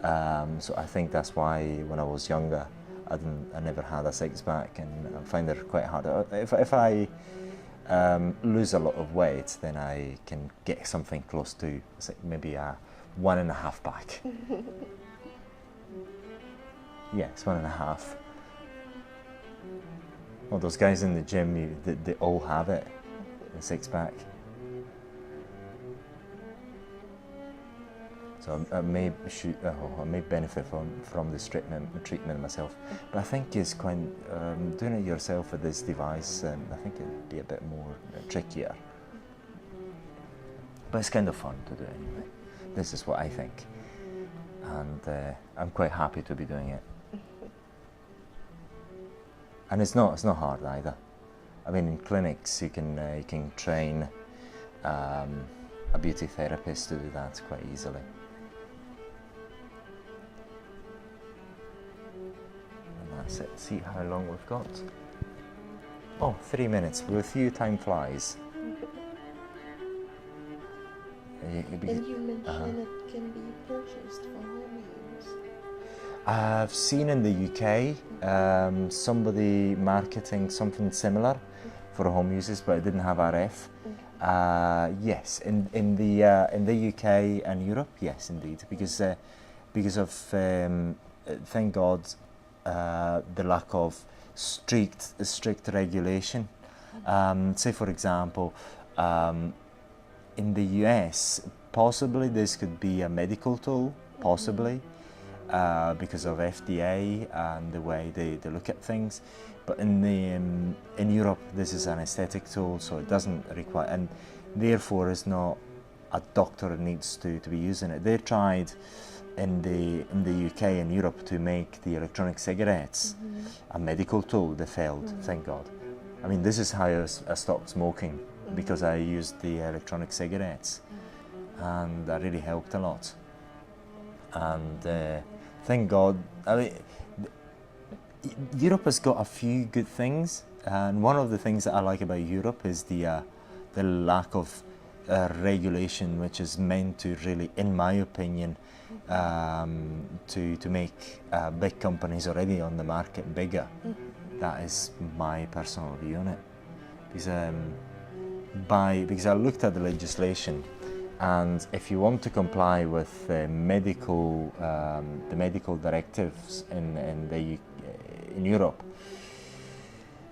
So I think that's why when I was younger, I never had a six-pack, and I find it quite hard. If I lose a lot of weight, then I can get something close to maybe a 1.5 pack. Yes, 1.5. Well, those guys in the gym, they all have it, a six-pack. So I may benefit from this treatment myself, but I think it's quite doing it yourself with this device. I think it'd be a bit more trickier, but it's kind of fun to do anyway. This is what I think, and I'm quite happy to be doing it. And it's not hard either. I mean, in clinics you can train a beauty therapist to do that quite easily. That's it. See how long we've got. Oh, 3 minutes. With you, time flies. And you mentioned it can be purchased for home use. I've seen in the UK somebody marketing something similar for home uses, but it didn't have RF. Yes, in the UK and Europe, yes, indeed, because of thank God the lack of strict regulation. Say for example, in the US, possibly this could be a medical tool, possibly. Because of FDA and the way they look at things, but in Europe this is an aesthetic tool, so it doesn't require, and therefore is not a doctor needs to be using it. They tried in the UK and Europe to make the electronic cigarettes a medical tool. They failed, thank God. I mean, this is how I stopped smoking, because I used the electronic cigarettes, and that really helped a lot. And thank God, I mean, Europe has got a few good things, and one of the things that I like about Europe is the lack of regulation, which is meant to really, in my opinion, to make big companies already on the market bigger. That is my personal view on it. Because I looked at the legislation, and if you want to comply with the medical directives in Europe,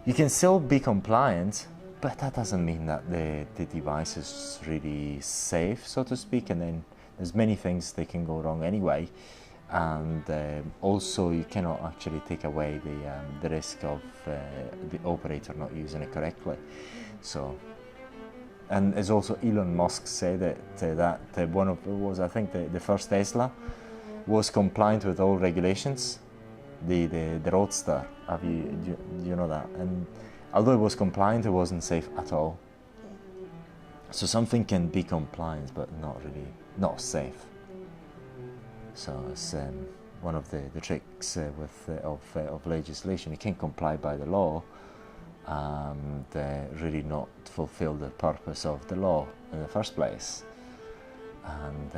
you can still be compliant, but that doesn't mean that the device is really safe, so to speak. And then there's many things that can go wrong anyway, and also you cannot actually take away the risk of the operator not using it correctly. So, and as also Elon Musk said that one of I think the first Tesla was compliant with all regulations. The Roadster, do you know that? And although it was compliant, it wasn't safe at all. So something can be compliant, but not safe. So it's one of the tricks of legislation. You can't comply by the law and really not fulfill the purpose of the law in the first place. And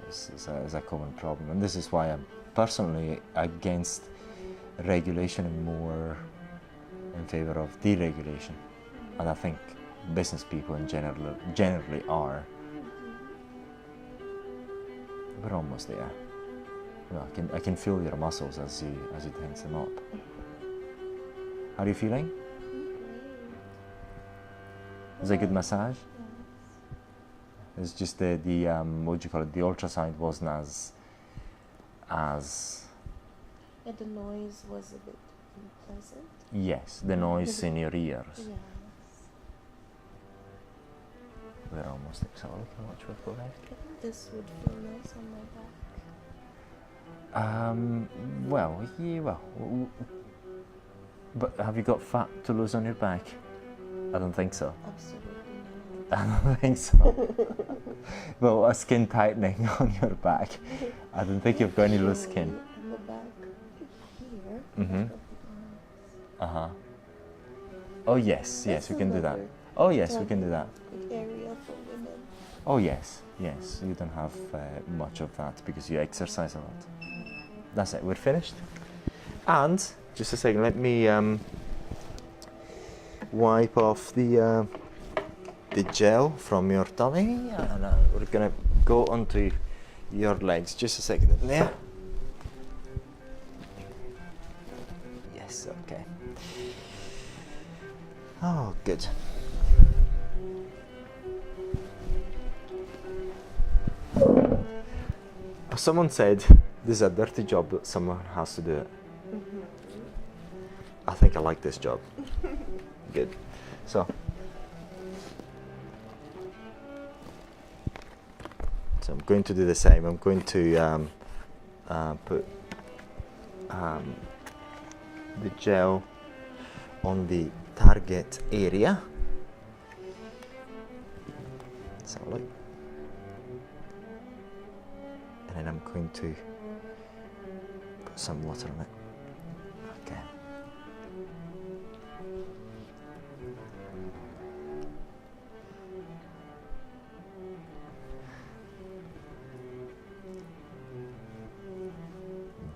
it's a common problem. And this is why I'm personally against regulation and more in favor of deregulation. And I think business people in generally are. We're almost there. You know, I can feel your muscles as you tense them up. How are you feeling? Is it a good massage? It's just the what do you call it? The ultrasound wasn't as. And the noise was a bit unpleasant. Yes, the noise in your ears. Yes. We're almost there. So look how much we've got left. I think this would feel nice on my back. Well, yeah, well. But have you got fat to lose on your back? I don't think so. Absolutely I don't think so. Well, a skin tightening on your back. I don't think you've got any loose skin. On the back here. Mm-hmm. Uh-huh. Oh yes, That's we can do that. another Oh yes, we can do that. area for women. Oh yes. You don't have much of that because you exercise a lot. That's it. We're finished. And just a second, let me wipe off the gel from your tummy, and we're gonna go onto your legs. Just a second. There. Yes. Okay. Oh, good. Someone said this is a dirty job, but someone has to do it. Mm-hmm. I think I like this job. Good. So I'm going to do the same. I'm going to put the gel on the target area. Let's have a look. And then I'm going to put some water on it. Okay.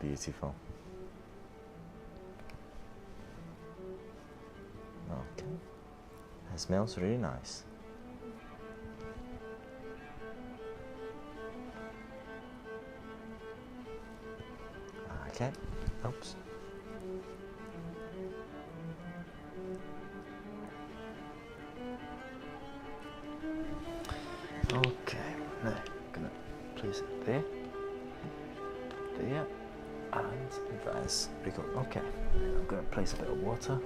Beautiful. Okay. It smells really nice. Okay. Oops. Okay. Now I'm gonna place it there. There. And that is pretty good. Okay. I'm gonna place a bit of water.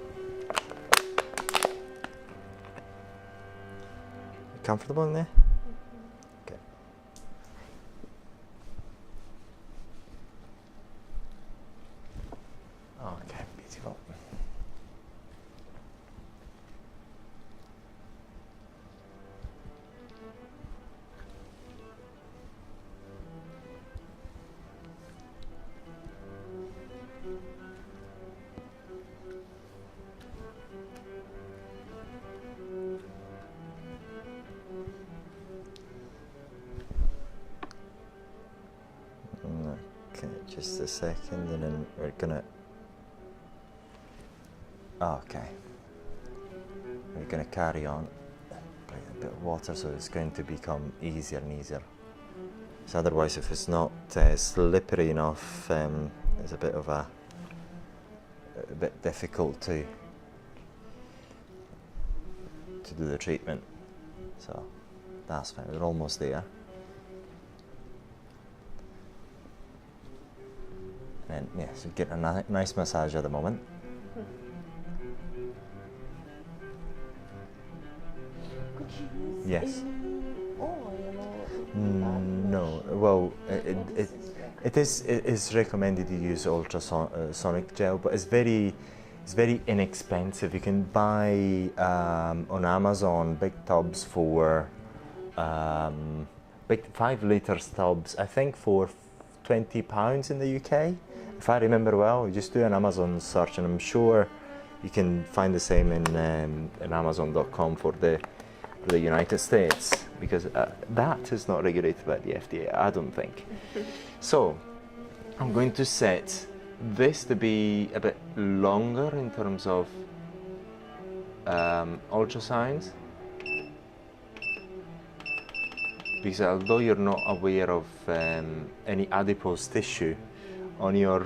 You comfortable in there? Okay. Okay, beautiful. Just a second, and then we're gonna. Okay. We're gonna carry on. Bring a bit of water, so it's going to become easier and easier. So otherwise, if it's not slippery enough, it's a bit of a bit difficult to do the treatment. So that's fine. We're almost there. And then, yeah, so get a nice massage at the moment. Could you use Yes. oil or No. Well, it is recommended to use ultrasonic gel, but it's very inexpensive. You can buy on Amazon big tubs for big 5 litre tubs. I think for £20 in the UK. If I remember well, you just do an Amazon search, and I'm sure you can find the same in Amazon.com for the United States, because that is not regulated by the FDA, I don't think. So I'm going to set this to be a bit longer in terms of ultrasound, because although you're not aware of any adipose tissue on your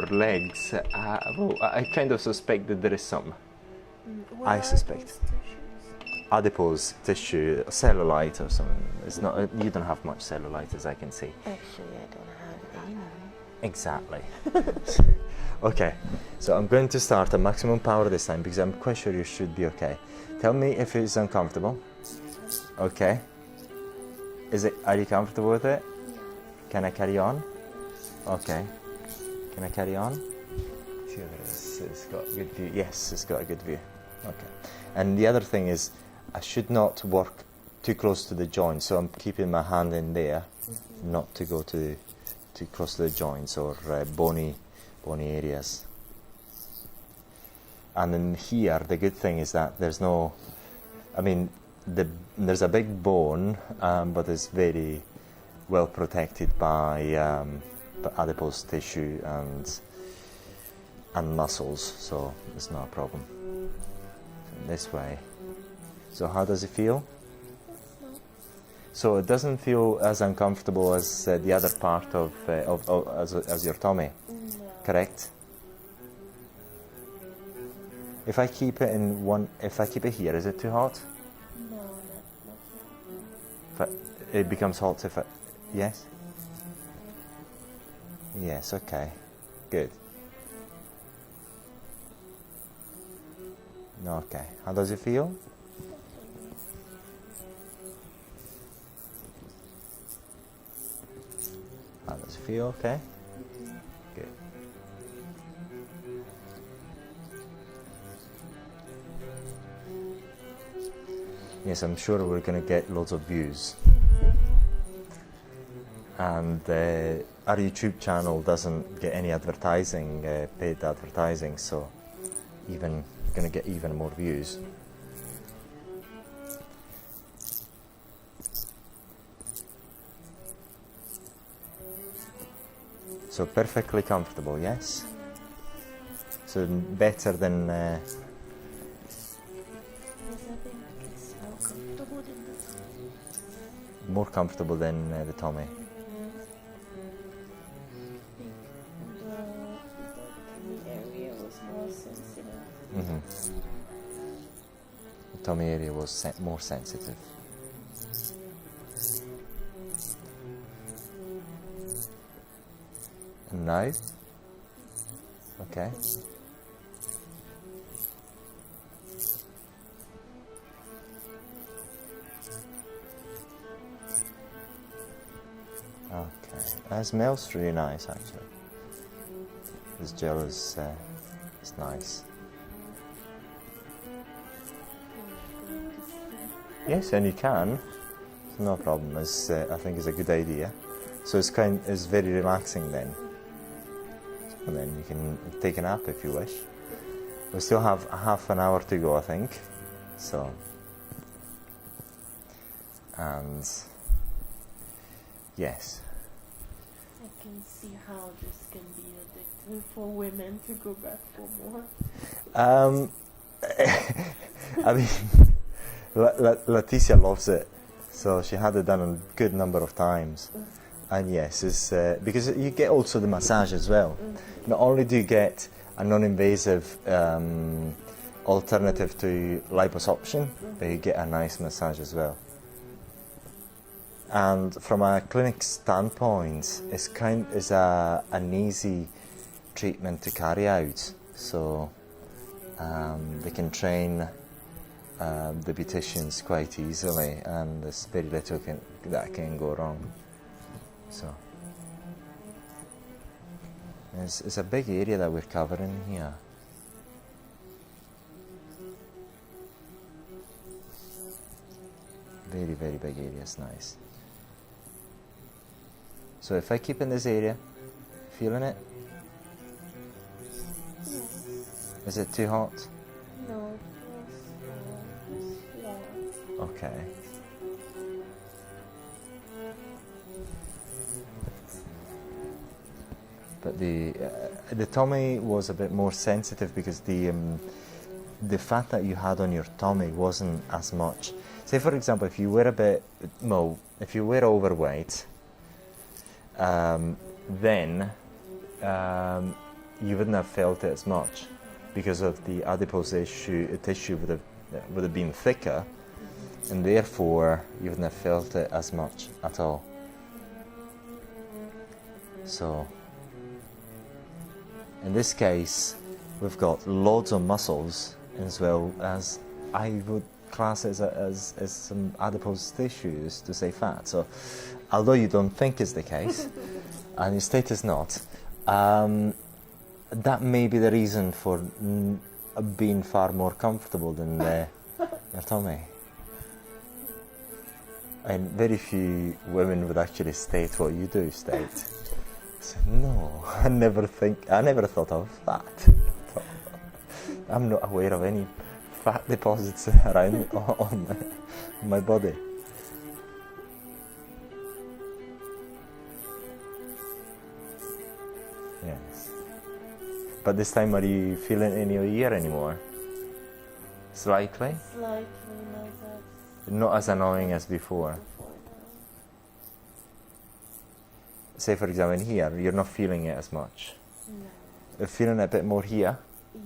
legs, well, I kind of suspect that there is some. I suspect adipose tissue, cellulite or something. It's not. You don't have much cellulite, as I can see. Actually, I don't have any. Exactly. Okay, so I'm going to start at maximum power this time, because I'm quite sure you should be okay. Tell me if it's uncomfortable. Okay. Is it? Are you comfortable with it? Can I carry on? Okay. Can I carry on? See whether it's got a good view. Yes, it's got a good view. Okay. And the other thing is, I should not work too close to the joint, so I'm keeping my hand in there, not to go too close to the joints or bony areas. And then here, the good thing is that there's no, I mean, there's a big bone, but it's very well protected by adipose tissue and muscles, so it's not a problem. This way. So how does it feel? So it doesn't feel as uncomfortable as the other part as your tummy, correct? If I keep it here, is it too hot? No, not It becomes hot if yes? Yes, okay, good. Okay, how does it feel? How does it feel? Okay, good. Yes, I'm sure we're going to get loads of views. And our YouTube channel doesn't get any advertising, paid advertising, so even going to get even more views. So perfectly comfortable, yes? So better than yes, I think it's more comfortable than the tummy. more comfortable than the tummy. The area was more sensitive. Mm-hmm. The tummy area was more sensitive. And now? Okay. Okay. That smells really nice, actually. This gel is nice. Yes, and you can. No problem. I think it's a good idea. So it's very relaxing then. And then you can take a nap if you wish. We still have half an hour to go, I think. So, and Yes. I can see how this can be addictive for women to go back for more. I mean, Leticia loves it, so she had it done a good number of times. And yes, it's because you get also the massage as well. Not only do you get a non-invasive alternative to liposuction, but you get a nice massage as well. And from a clinic standpoint, it's an easy treatment to carry out. So they can train the beauticians quite easily, and there's very little that can go wrong. So it's a big area that we're covering here. Very, very big area. It's nice. So if I keep in this area, feeling it? Yes. Is it too hot? No, just slow. Okay. But the tummy was a bit more sensitive because the fat that you had on your tummy wasn't as much. Say for example, if you were if you were overweight, then you wouldn't have felt it as much because of the adipose tissue would have been thicker, and therefore you wouldn't have felt it as much at all. So in this case, we've got loads of muscles, as well as I would class it as some adipose tissues to say fat. So although you don't think is the case, and you state is not, that may be the reason for being far more comfortable than your tummy. And very few women would actually state what you do state. So, no, I never thought of that. I'm not aware of any fat deposits around on my body. Yes. But this time, are you feeling it in your ear anymore? Slightly? Slightly, Not as annoying as before. Say for example in here, you're not feeling it as much. No. You're feeling it a bit more here?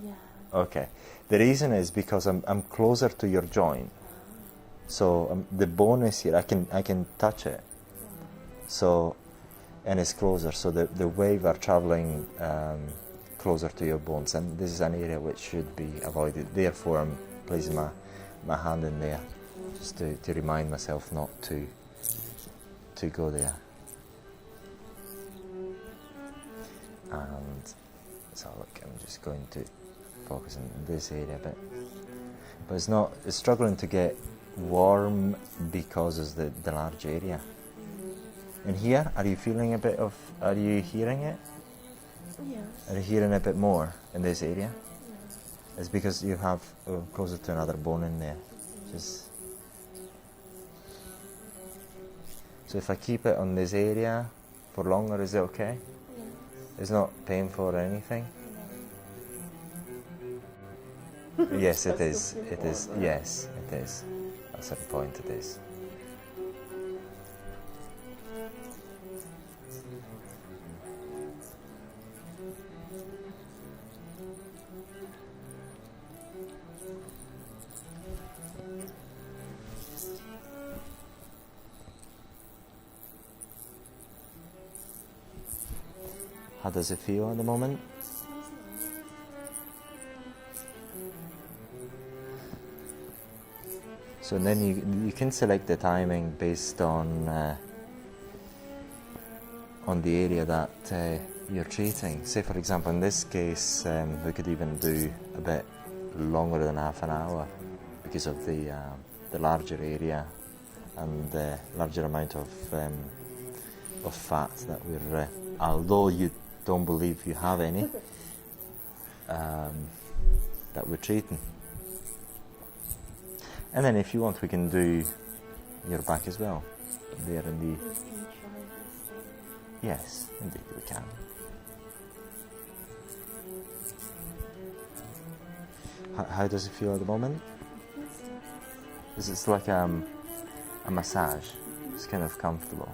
Yeah. Okay. The reason is because I'm closer to your joint. So the bone is here, I can touch it. So, and it's closer, so the waves are traveling closer to your bones, and this is an area which should be avoided. Therefore I'm placing my hand in there, just to remind myself not to go there. And so look, I'm just going to focus on this area a bit. But it's struggling to get warm because it's the large area. And here, are you feeling are you hearing it? Yes. Are you hearing a bit more in this area? Yes. It's because you have closer to another bone in there. So if I keep it on this area for longer, is it okay? Yes. It's not painful or anything? Yes, it is. It is. Yes, it is. At a certain point, it is. How does it feel at the moment? So then you can select the timing based on the area that you're treating. Say for example in this case we could even do a bit longer than half an hour because of the larger area and the larger amount of fat that we're although you don't believe you have any that we're treating. And then if you want, we can do your back as well. There in the... Yes, indeed we can. How does it feel at the moment? It's like a massage. It's kind of comfortable.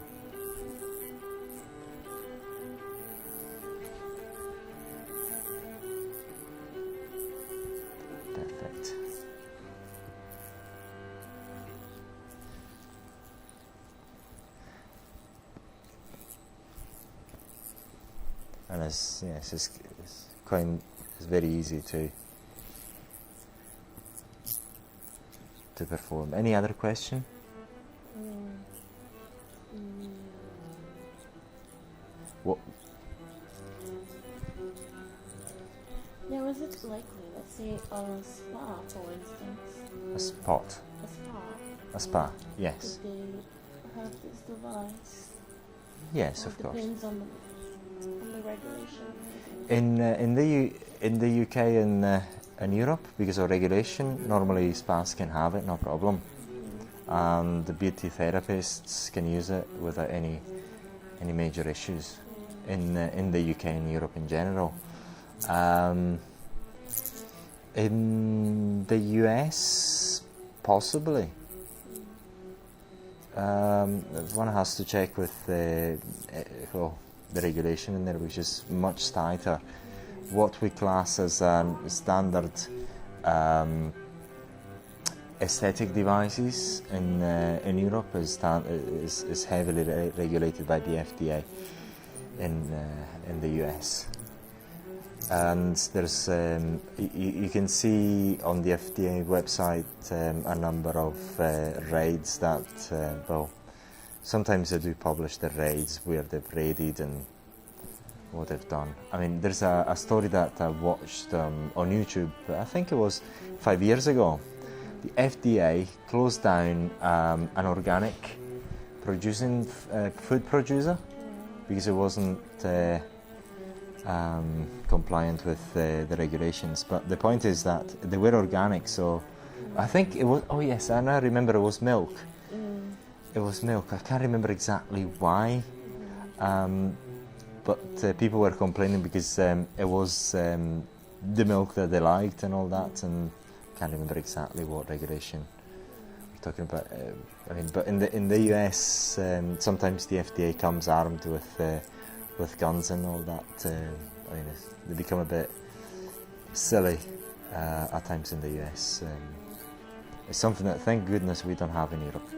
Perfect. And it's very easy to perform. Any other question? What? Now, is it likely, let's say, a spa, for instance? A spot? A spa. A spa, yes. Could they have this device? Yes, Or of course. depends on the regulation. In the UK and Europe, because of regulation, normally spas can have it, no problem. And the beauty therapists can use it without any major issues in the UK and Europe in general. In the US, possibly. One has to check with the regulation in there, which is much tighter. What we class as standard aesthetic devices in Europe is heavily regulated by the FDA in the US. And there's you can see on the FDA website a number of raids that sometimes they do publish the raids where they've raided and what they've done. I mean, there's a story that I watched on YouTube, I think it was 5 years ago. The FDA closed down an organic producing food producer because it wasn't compliant with the regulations. But the point is that they were organic, so I think it was, oh yes, and I remember it was milk. It was milk. I can't remember exactly why, but people were complaining because it was the milk that they liked and all that, and I can't remember exactly what regulation we're talking about. I mean, but in the US, sometimes the FDA comes armed with guns and all that. I mean, they become a bit silly at times in the US. It's something that, thank goodness, we don't have in Europe.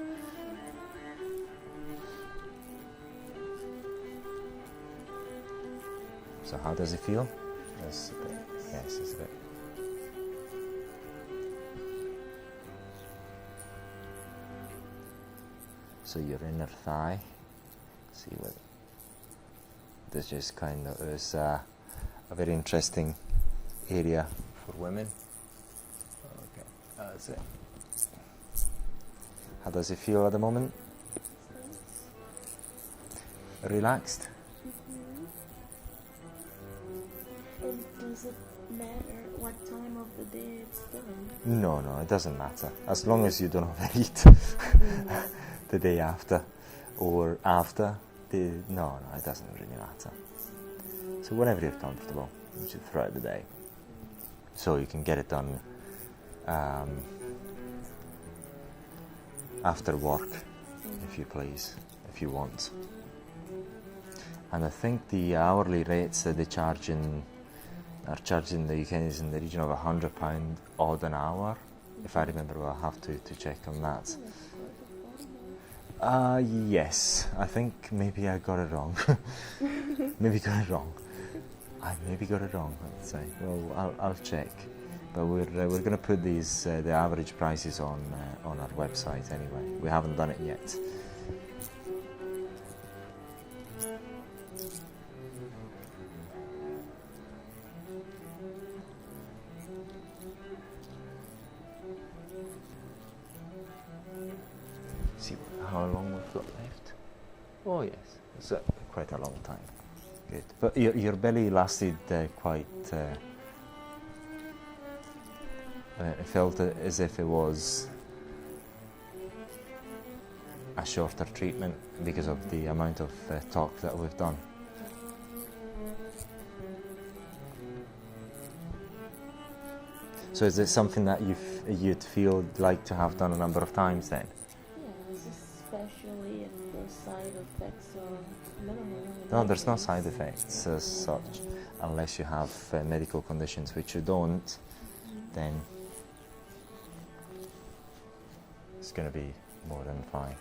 So how does it feel? Yes, it's a bit. So your inner thigh, see what, this just kind of is a very interesting area for women. Okay, that's it. How does it feel at the moment? Relaxed? And does it matter what time of the day it's done? No, it doesn't matter. As long as you don't overeat the day after or after. No, it doesn't really matter. So whenever you're comfortable, you should throughout the day. So you can get it done after work, if you please, if you want. And I think the hourly rates that they charge in the UK is in the region of £100 odd an hour. If I remember well, I'll have to check on that. Yes, I think maybe I got it wrong. I maybe got it wrong, I'd say. Well, I'll check. But we're going to put these the average prices on our website anyway. We haven't done it yet. See how long we've got left. Oh yes, it's quite a long time. Good. But your belly lasted quite. It felt as if it was a shorter treatment because of the amount of talk that we've done. So is it something that you'd feel like to have done a number of times then? Yes, especially if the side effects are minimal. No, there's no side effects as such, unless you have medical conditions, which you don't, then it's going to be more than fine.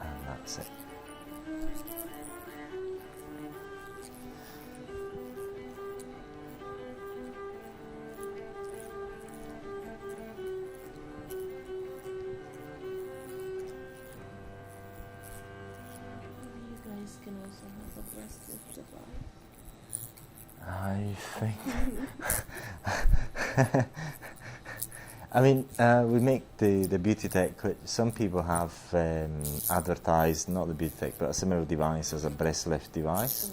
And that's it. You guys can also have a breast lift device. I think. I mean, we make the beauty tech, which some people have advertised, not the beauty tech, but a similar device as a breast lift device.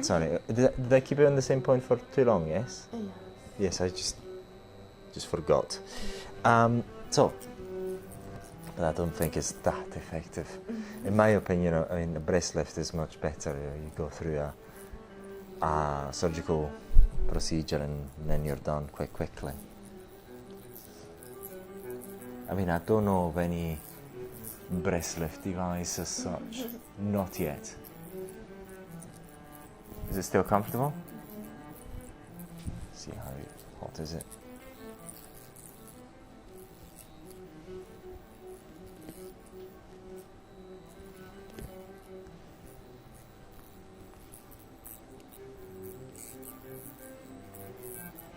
Sorry, did I keep it on the same point for too long, yes? Yes. Yes, I just forgot. So, but I don't think it's that effective. In my opinion, I mean, the breast lift is much better. You go through a surgical procedure and then you're done quite quickly. I mean, I don't know of any breast lift device as such. Not yet. Is it still comfortable? See how hot is it?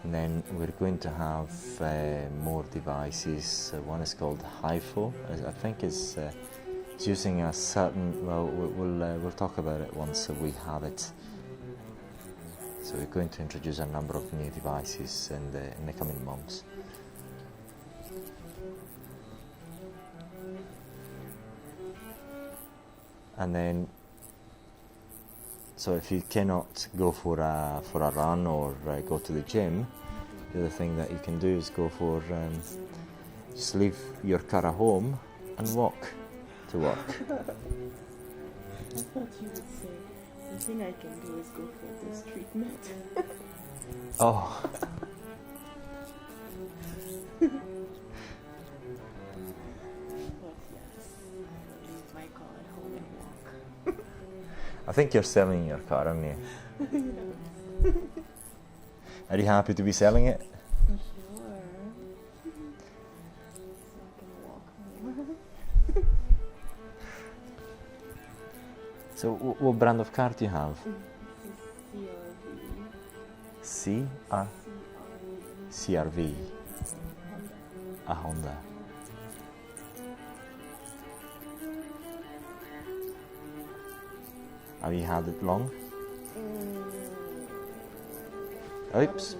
And then we're going to have more devices. One is called HIFO. I think it's using a certain. Well, we'll talk about it once we have it. So we're going to introduce a number of new devices in the coming months. And then, so if you cannot go for a run or go to the gym, the other thing that you can do is go for just leave your car at home and walk to work. I thought you would say, the thing I can do is go for this treatment. Oh. But yes, I will leave my car at home and walk. I think you're selling your car, aren't you? Yes. Are you happy to be selling it? Sure. So I can walk home. So what brand of car do you have? CRV. CRV. A Honda. Have you had it long? Oops.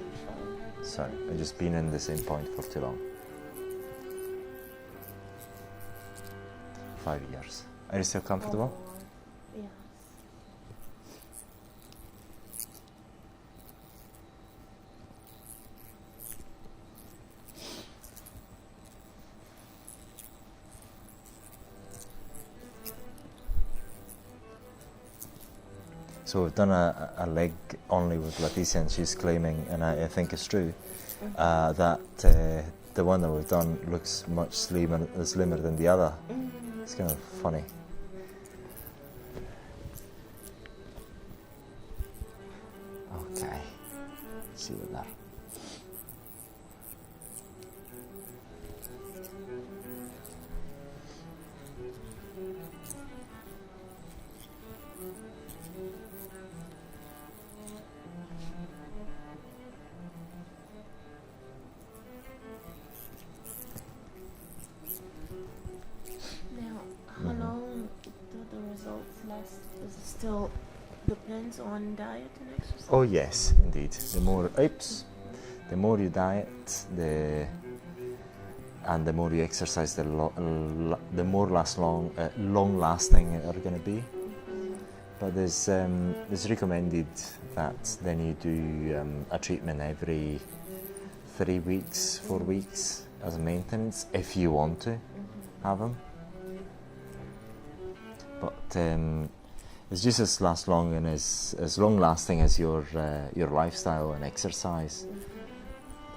Sorry, I've just been in the same point for too long. 5 years. Are you still comfortable? Yes. So we've done a leg only with Leticia, and she's claiming, and I think it's true, that the one that we've done looks much slimmer than the other. It's kind of funny. Okay, see you there. How long do the results last? Does it still depends on diet and exercise? Oh yes, indeed. The more you diet, and the more you exercise, the more long-lasting are going to be. But there's recommended that then you do a treatment every 3 weeks, 4 weeks as a maintenance if you want to have them. But it's just as long and as long lasting as your lifestyle and exercise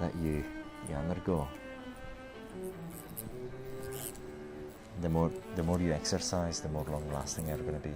that you undergo. The more you exercise, the more long lasting you're going to be.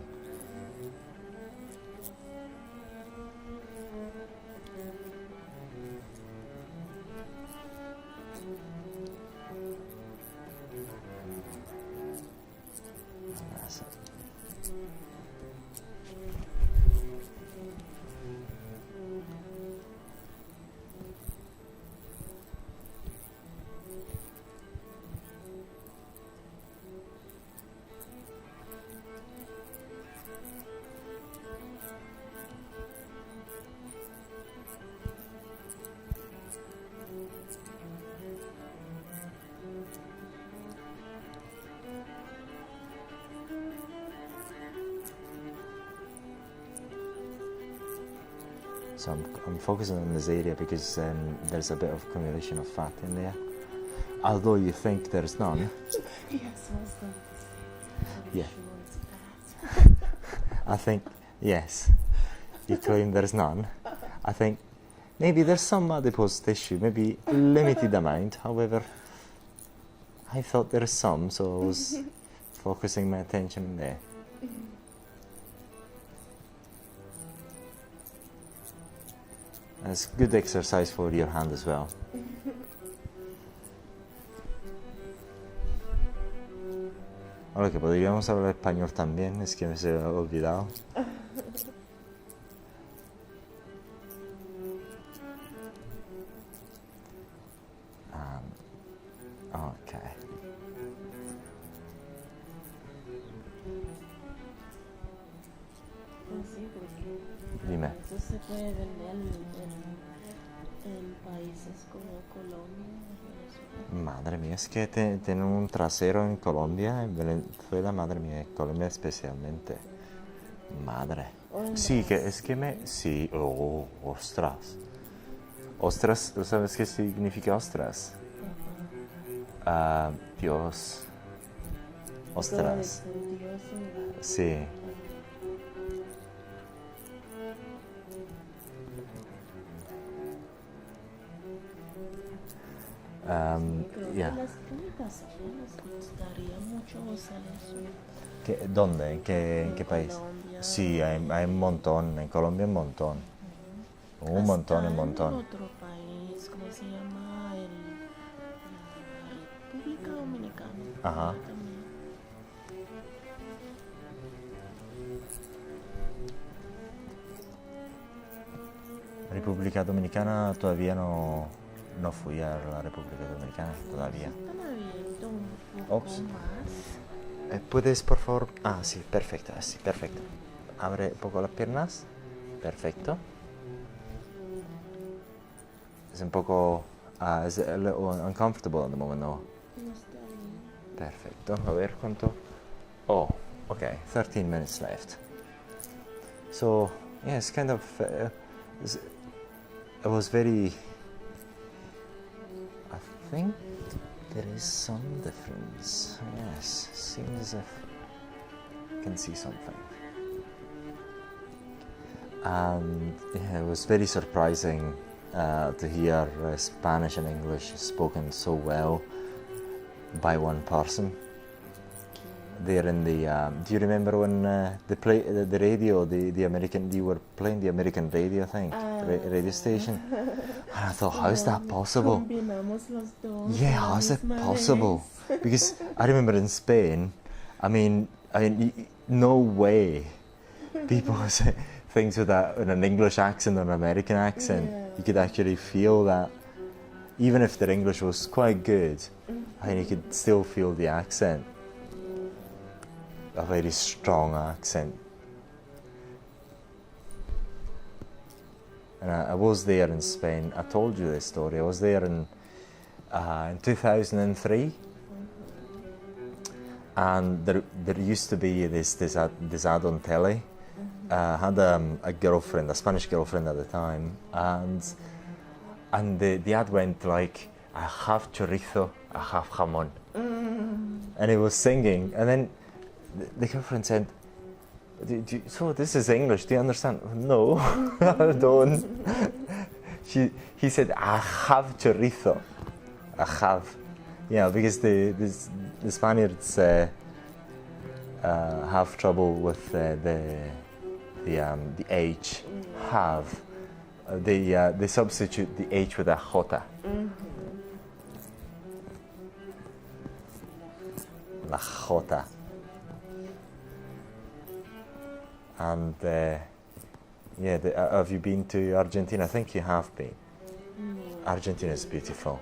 So I'm focusing on this area because there's a bit of accumulation of fat in there. Although you think there's none. Yes, husband. Yeah. I think, yes, you claim there's none. I think maybe there's some adipose tissue, maybe limited amount. However, I thought there's some, so I was focusing my attention there. It's good exercise for your hand as well. Ahora que podríamos hablar español también, es que me se me ha olvidado. Okay. Sí, porque Dime. eso se puede vender en países como Colombia, Venezuela. Madre mía, es que tienen un trasero en Colombia, en Venezuela, madre mía, en Colombia especialmente. Madre. Sí, que es que sí, ostras. Ostras, ¿sabes qué significa ostras? Dios. Ostras. Sí. Creo que las clínicas les gustaría mucho usar eso. ¿Dónde? ¿En qué país? Colombia. Sí, hay un montón, en Colombia un montón. Un montón, un montón. En otro país, ¿cómo se llama? La República Dominicana. Ajá. También. República Dominicana todavía no fui a la República Dominicana, todavía. Están abiertos un poco Ops. más. ¿Puedes, por favor? Ah, sí, perfecto, sí, perfecto. Abre un poco las piernas. Perfecto. Es un poco... es a little uncomfortable at the moment, though. No está bien. Perfecto. A ver, ¿cuánto? Oh, okay, 13 minutes left. So, yeah, it's kind of... it was very... I think there is some difference. Yes, seems as if I can see something. And yeah, it was very surprising to hear Spanish and English spoken so well by one person. There in the, do you remember when they play the radio, the American, you were playing the American radio thing, radio station? And I thought, how is that possible? Combinamos los dos. Yeah, how is it possible? Because I remember in Spain, I mean, no way people say things with an English accent or an American accent. Yeah. You could actually feel that, even if their English was quite good, I mean, you could still feel the accent. A very strong accent. And I was there in Spain. I told you this story. I was there in 2003, and there used to be this ad on telly. I had a girlfriend, a Spanish girlfriend at the time, and and the ad went like, I have chorizo, I have jamón. And he was singing, and then the girlfriend said, so this is English, do you understand? No, I don't. He said, I have chorizo, I have. Yeah, because the Spaniards have trouble with the H, have. They substitute the H with a J. La J. And yeah, have you been to Argentina? I think you have been. Argentina is beautiful.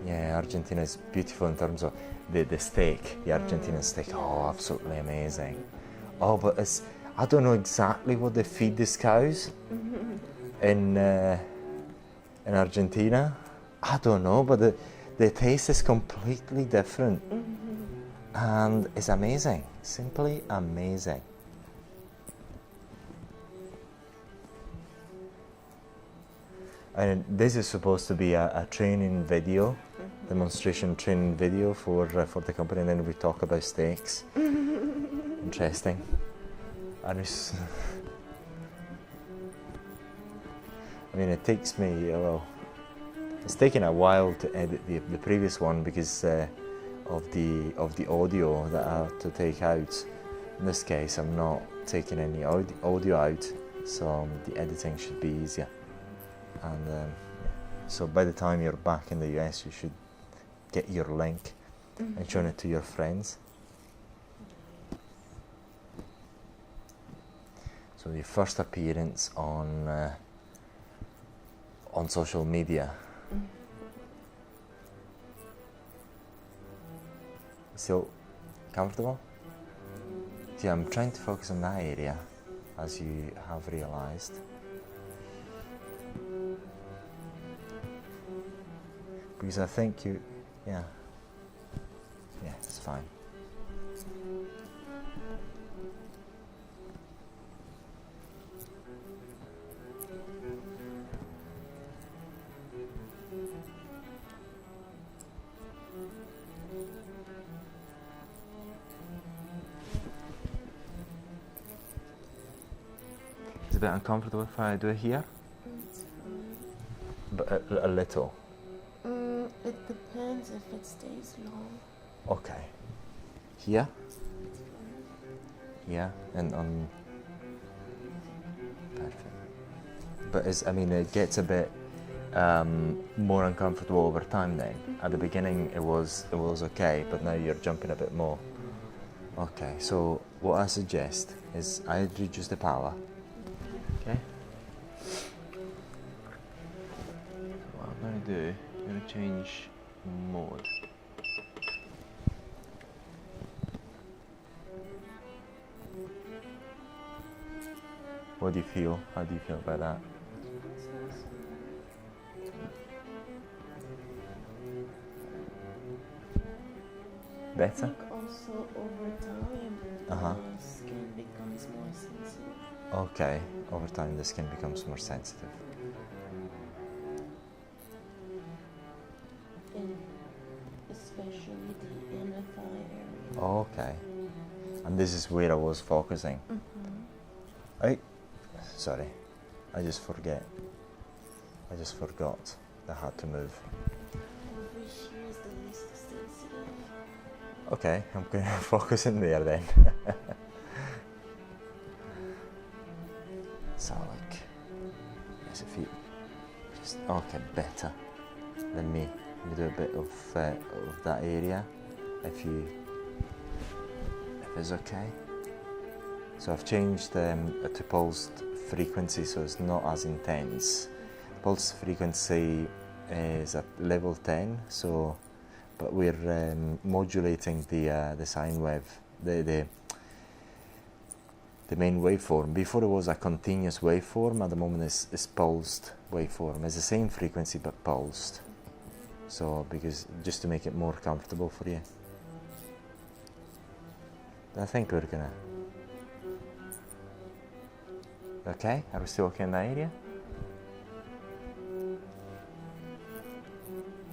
Yeah, Argentina is beautiful in terms of the steak, the Argentinian steak. Oh, absolutely amazing. Oh, but I don't know exactly what they feed these cows in Argentina. I don't know, but the taste is completely different. And it's amazing, simply amazing. And this is supposed to be a training video, demonstration training video for the company, and then we talk about steaks. Interesting. And I mean, it takes me, well, it's taken a while to edit the previous one because of the audio that I have to take out. In this case, I'm not taking any audio out, so the editing should be easier. And so by the time you're back in the US, you should get your link and show it to your friends. So your first appearance on social media. So comfortable? Yeah, I'm trying to focus on that area, as you have realized. Because I think yeah, it's fine. It's a bit uncomfortable if I do it here? But a little. It depends if it stays long. Okay. Here? Yeah, and on. Perfect. But it gets a bit more uncomfortable over time then. At the beginning it was okay, but now you're jumping a bit more. Okay, so what I suggest is I reduce the power. Okay? What I'm going to do, I'm going to change mode. What do you feel? How do you feel about that? Better? I think also over time the skin becomes more sensitive. Okay, over time the skin becomes more sensitive. And especially the inner thigh area. Okay. And this is where I was focusing. Sorry, I just forgot that I had to move. Over here is the least sensitive. Okay, I'm going to focus in there then. So like, yes, if you just, okay, better. Let me do a bit of that area, if it's okay. So I've changed to pulsed frequency, so it's not as intense. Pulse frequency is at level 10, so but we're modulating the sine wave, the main waveform. Before it was a continuous waveform, at the moment it's pulsed waveform. It's the same frequency but pulsed. So because just to make it more comfortable for you. I think we're gonna. Okay, are we still okay in that area?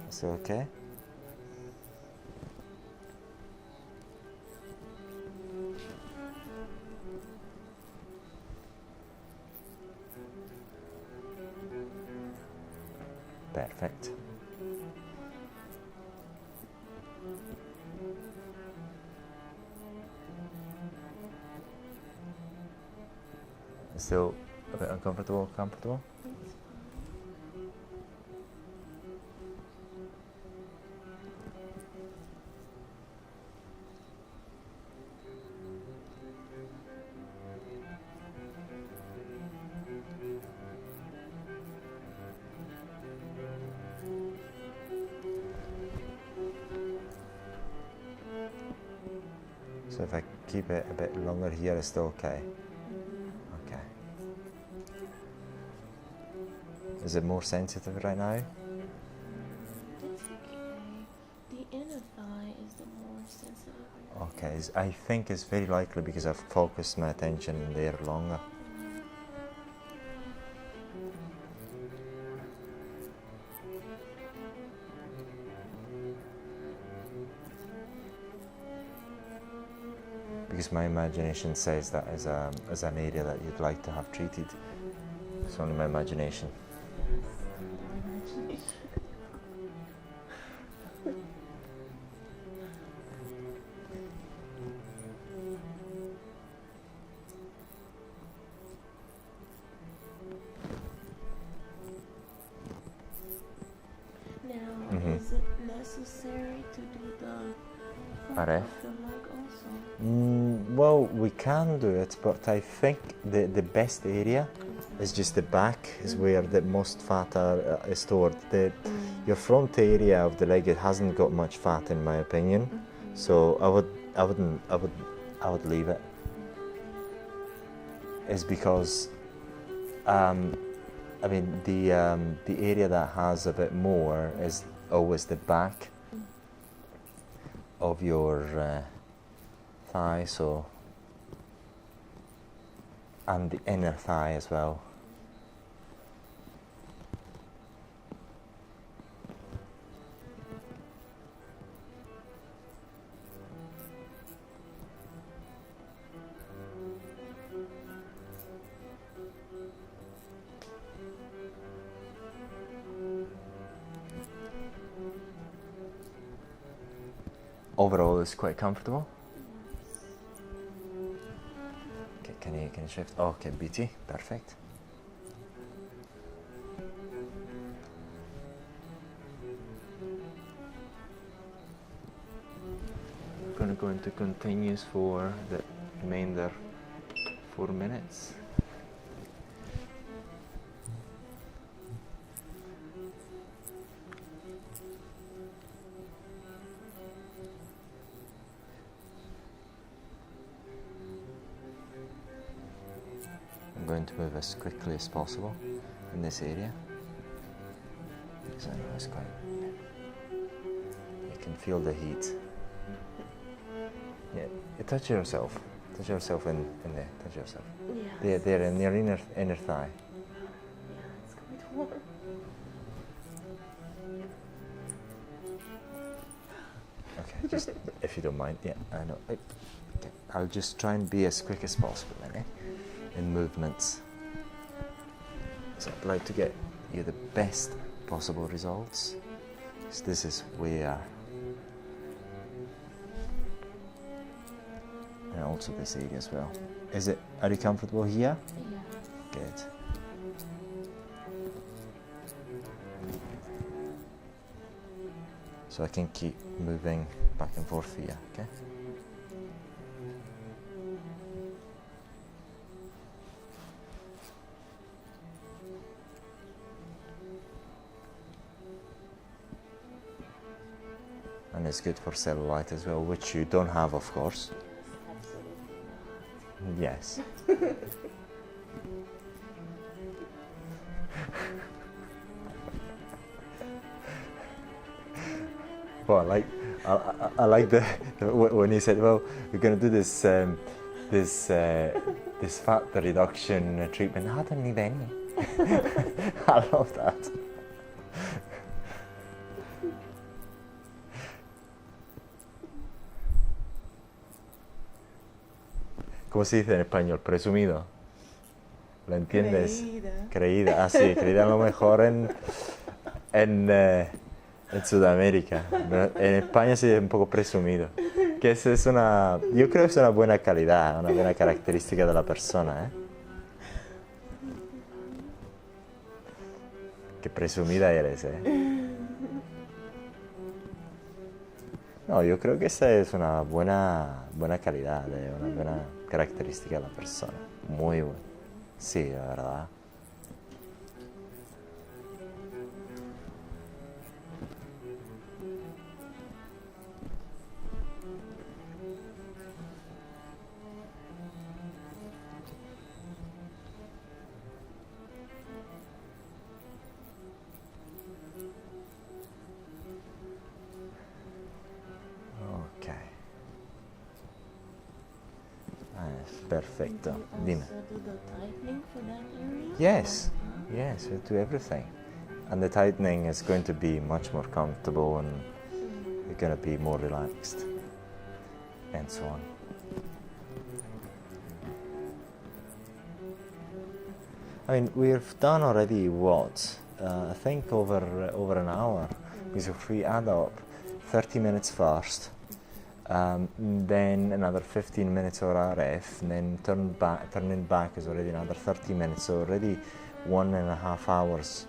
Still okay? Perfect. Still a bit uncomfortable, comfortable? So if I keep it a bit longer here, it's still okay? Okay. Is it more sensitive right now? It's okay. The inner thigh is the more sensitive. Okay, I think it's very likely because I've focused my attention there longer. Because my imagination says that as an area that you'd like to have treated. It's only my imagination. Now, is it necessary to do the front RF? of the leg also? Well, we can do it, but I think the best area is just the back, is where the most fat is stored. Your front area of the leg, it hasn't got much fat in my opinion, so I would leave it. Is because I mean the area that has a bit more is always the back of your thigh, so, and the inner thigh as well. Overall, it's quite comfortable. Okay, can you shift? Okay, BT, perfect. I'm gonna go into continuous for the remainder 4 minutes. I'm going to move as quickly as possible in this area. So it's quite, you can feel the heat. Yeah, you touch yourself. Touch yourself in there. Touch yourself. Yeah. There in your inner thigh. Yeah, it's quite warm. Okay, just if you don't mind. Yeah, I know. Okay, I'll just try and be as quick as possible then, in movements. So I'd like to get you the best possible results. So this is where, and also this area as well. Are you comfortable here? Yeah. Good. So I can keep moving back and forth here, okay? And it's good for cellulite as well, which you don't have, of course. Absolutely. Yes. Well, I like when you said, well, we're going to do this this fat reduction treatment. I don't need any. I love that. ¿Cómo se dice en español? Presumido. ¿Lo entiendes? Creída. Ah, sí, creída a lo mejor en Sudamérica. En España sí es un poco presumido. Que es yo creo que es una buena calidad, una buena característica de la persona, ¿eh? Qué presumida eres, ¿eh? No, yo creo que esa es una buena calidad, una buena característica de la persona. Muy buena. Sí, la verdad. Ok. Perfecto. Dime. Yes, we do everything. And the tightening is going to be much more comfortable and you're going to be more relaxed and so on. I mean, we've done already what? I think over an hour. Because if we add up 30 minutes first, then another 15 minutes of RF, and then turning back is already another 30 minutes, so already 1.5 hours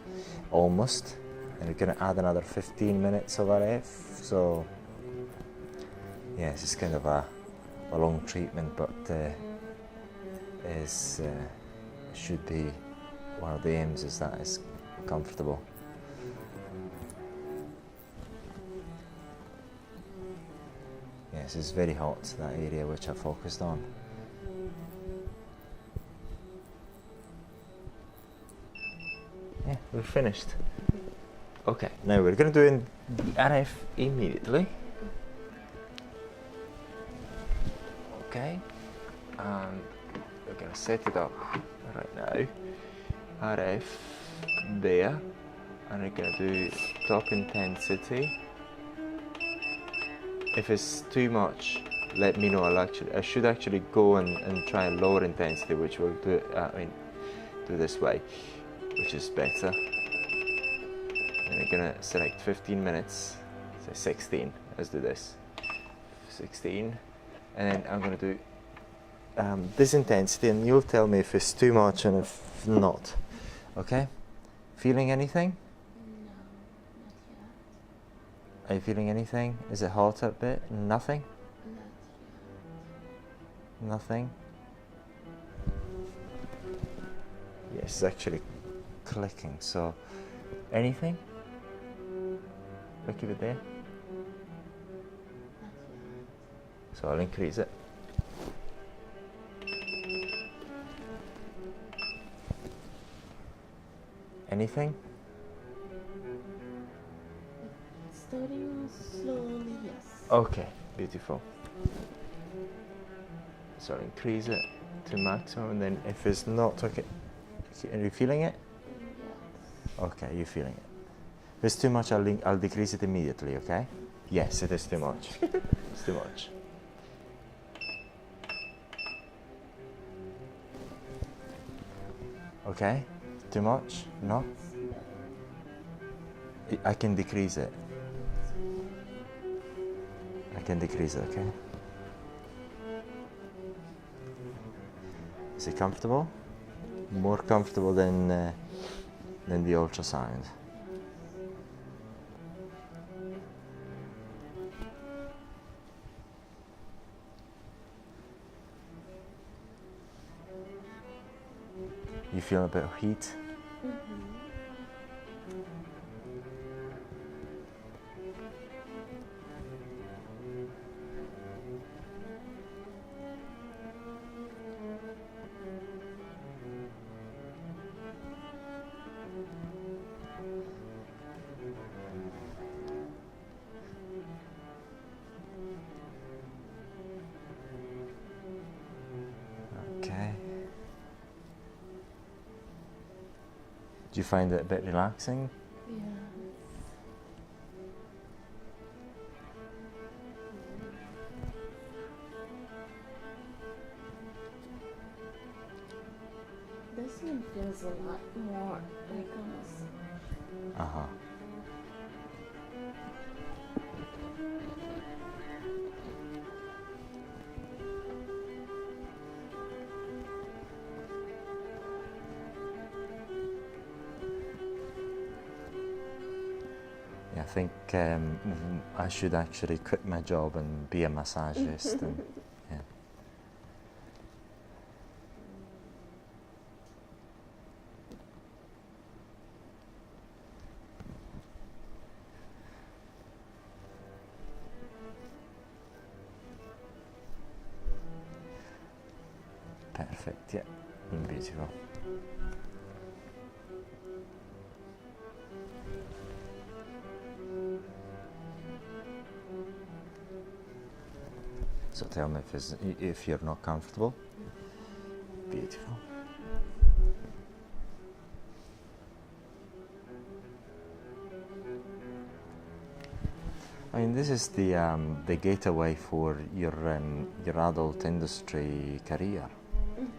almost, and we're going to add another 15 minutes of RF, so yes, it's kind of a long treatment, but should be one of the aims is that it's comfortable. Yes, it's very hot, that area which I focused on. Yeah, we're finished. Okay, now we're going to do RF immediately. Okay, and we're going to set it up right now. RF there, and we're going to do top intensity. If it's too much, let me know. I should actually go and try a lower intensity, which will do this way, which is better. And we're gonna select 15 minutes, say 16. Let's do this. 16, and then I'm gonna do this intensity, and you'll tell me if it's too much and if not. Okay? Feeling anything? Are you feeling anything? Is it hot a bit? Nothing? Nothing? Yes, it's actually clicking, so anything? I'll keep it there. So I'll increase it. Anything? Starting slowly, yes. Okay, beautiful. So I'll increase it to maximum, and then if it's not okay, are you feeling it? Yes. Okay, you're feeling it. If it's too much, I'll decrease it immediately, okay? Yes, it is too much. It's too much. Okay? Too much? No? I can decrease it. I can decrease it, okay? Is it comfortable? More comfortable than the ultrasound. You feel a bit of heat? Do you find it a bit relaxing? Yeah. This one feels a lot more like a massage. Uh-huh. I think I should actually quit my job and be a massagist. And, yeah. Perfect, yeah, beautiful. So tell me if you're not comfortable. Beautiful. I mean, this is the gateway for your adult industry career.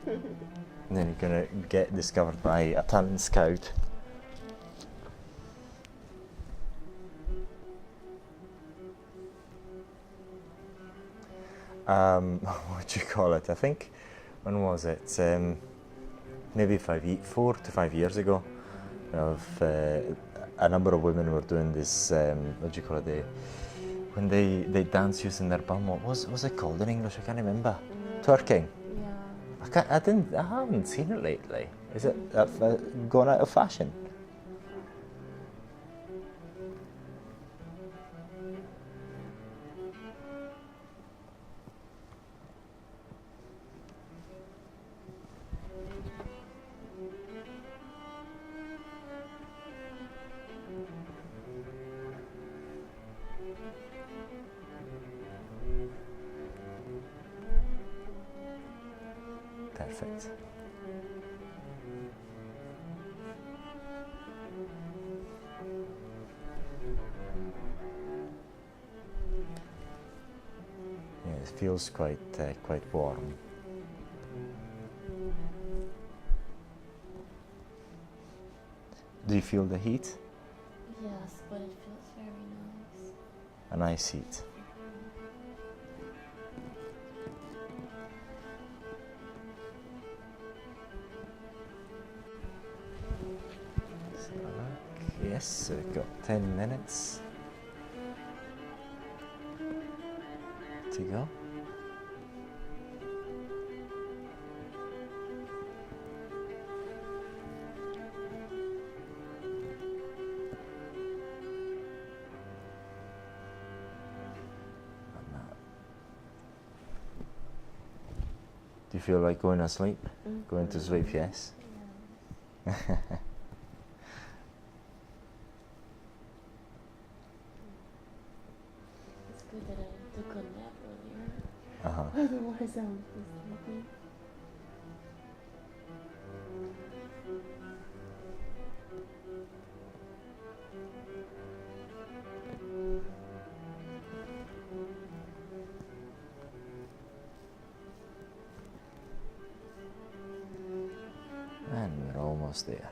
And then you're gonna get discovered by a talent scout. What do you call it? I think, when was it? Maybe 4 to 5 years ago. A number of women were doing this. What do you call it? When they dance using their bum. What was it called in English? I can't remember. Twerking. Yeah. I haven't seen it lately. Is it gone out of fashion? Perfect. Yeah, it feels quite warm. Do you feel the heat? Yes, but it feels very nice. A nice heat. Yes, so we've got 10 minutes to go. Do you feel like going to sleep? Going to sleep, yes? Yeah. It's good that I took a nap earlier. Uh-huh. Otherwise I would be sleeping. And we're almost there.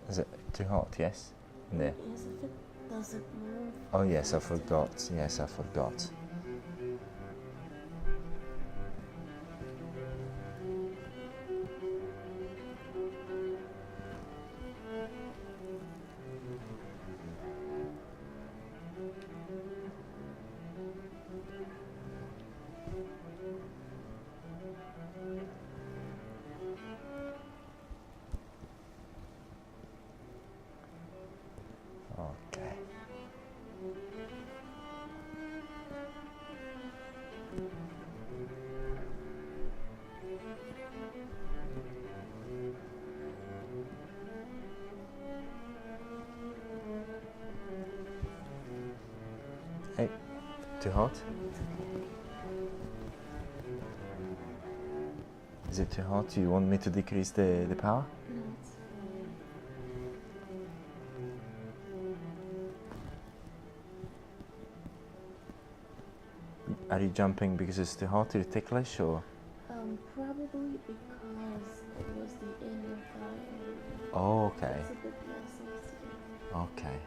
Is it too hot? Yes? In there. Yes, if it doesn't move. Oh yes, I forgot. Yes, I forgot. Okay. too hot? Is it too hot? Do you want me to decrease the power? No, it's fine. Are you jumping because it's too hot? Are you ticklish or? Probably because it was the inner thigh area. Oh, okay. It's a bit more sensitive. Okay.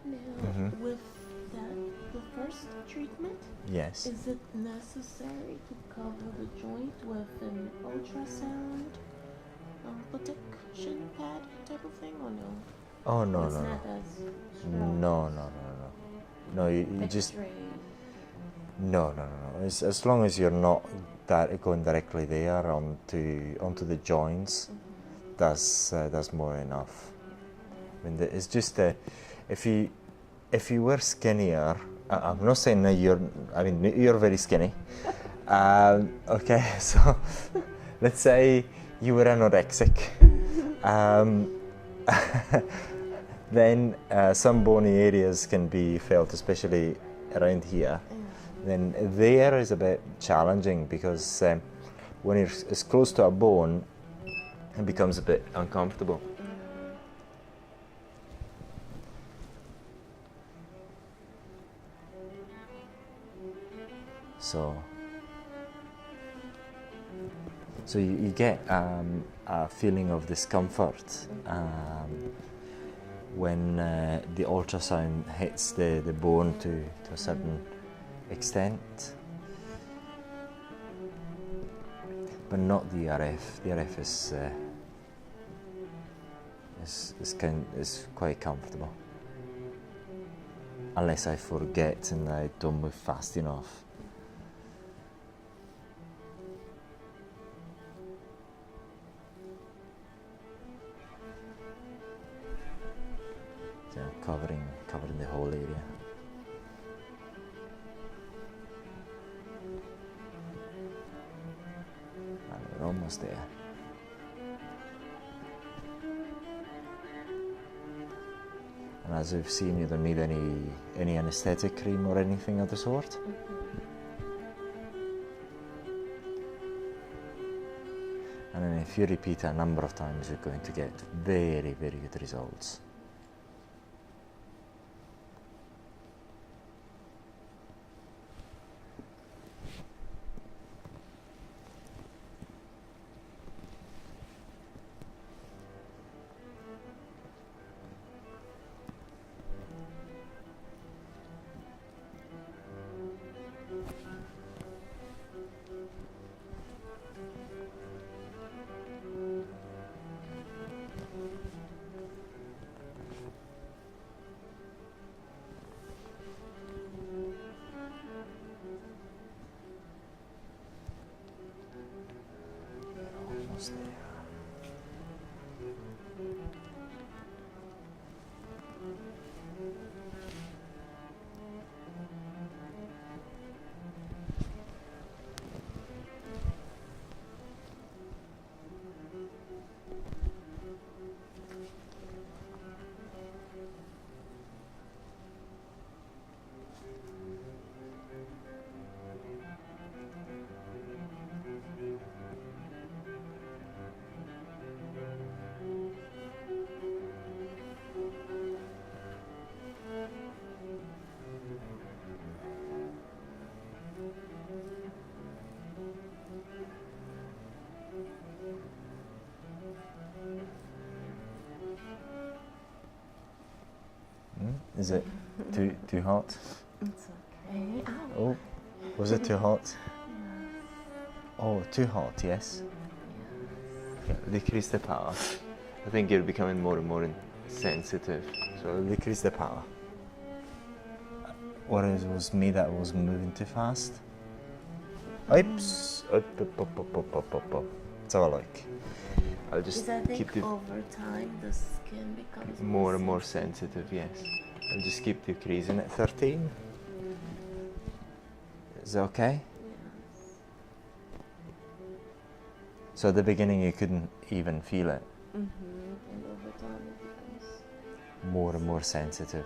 Now, with that, the first treatment, Yes. is it necessary to cover the joint with an ultrasound protection pad type of thing, or no? Oh no, It's no, not no. as strong. No, no, no, no. No, you just X-ray. no. As long as you're not going directly there onto the joints, that's more enough. I mean, it's just if you were skinnier, I'm not saying that you're very skinny. Okay, so let's say you were anorexic. Then some bony areas can be felt, especially around here. Then there is a bit challenging because when it's close to a bone, it becomes a bit uncomfortable. So you get a feeling of discomfort when the ultrasound hits the bone to a certain extent, but not the RF. The RF is quite comfortable, unless I forget and I don't move fast enough. So covering the whole area. And we're almost there. And as we've seen, you don't need any anesthetic cream or anything of the sort. And then if you repeat a number of times, you're going to get very, very good results. Almost there. Is it too hot? It's okay. Ow. Oh, was it too hot? Oh, too hot, yes. Okay, decrease the power. I think you're becoming more and more sensitive, so I'll decrease the power. Or it was me that was moving too fast? Oops! Up. Let's have a look. I'll just I keep think the over time the skin becomes more and more sensitive, yes. I'll just keep decreasing it. 13? Is that okay? Yes. So at the beginning you couldn't even feel it? And over time it becomes More and more sensitive.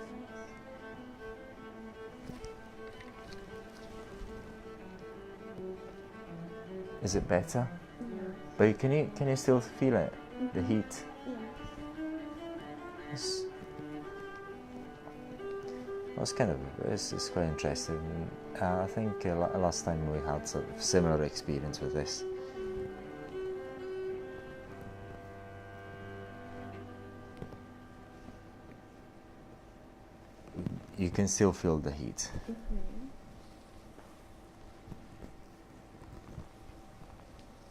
Is it better? But can you still feel it? The heat? It's quite interesting. I think last time we had sort of similar experience with this. You can still feel the heat.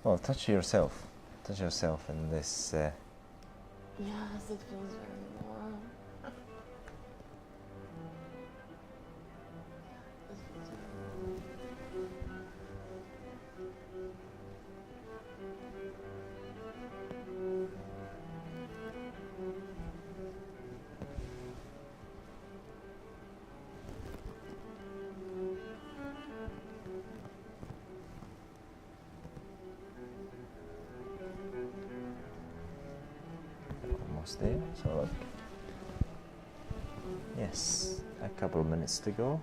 Well, touch yourself. Touch yourself in this. Yes, it feels very warm. Almost there. So look. Yes, a couple of minutes to go.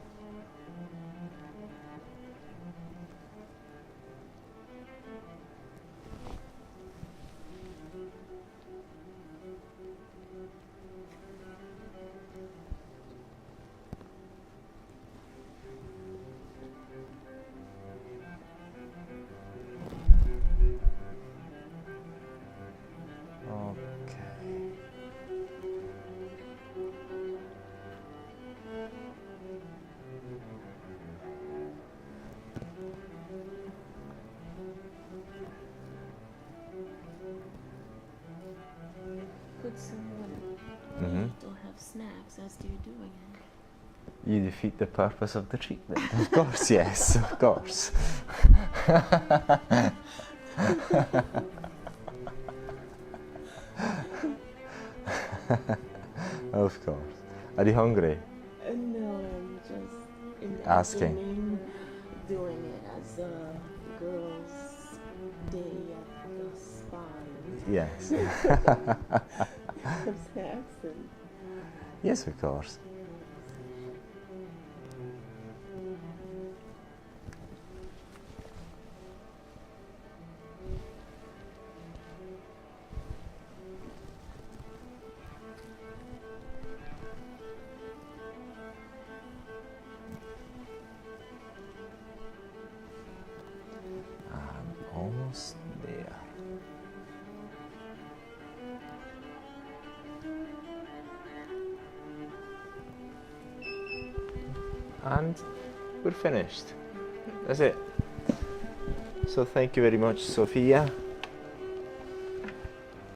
Could someone to have snacks as you're doing it? You defeat the purpose of the treatment. Of course, yes, of course. Of course. Are you hungry? No, I'm just Asking. doing it as a girls' day at the spa. Yes. Snacks and Yes, of course. Almost there. And we're finished. That's it. So thank you very much, Sophia.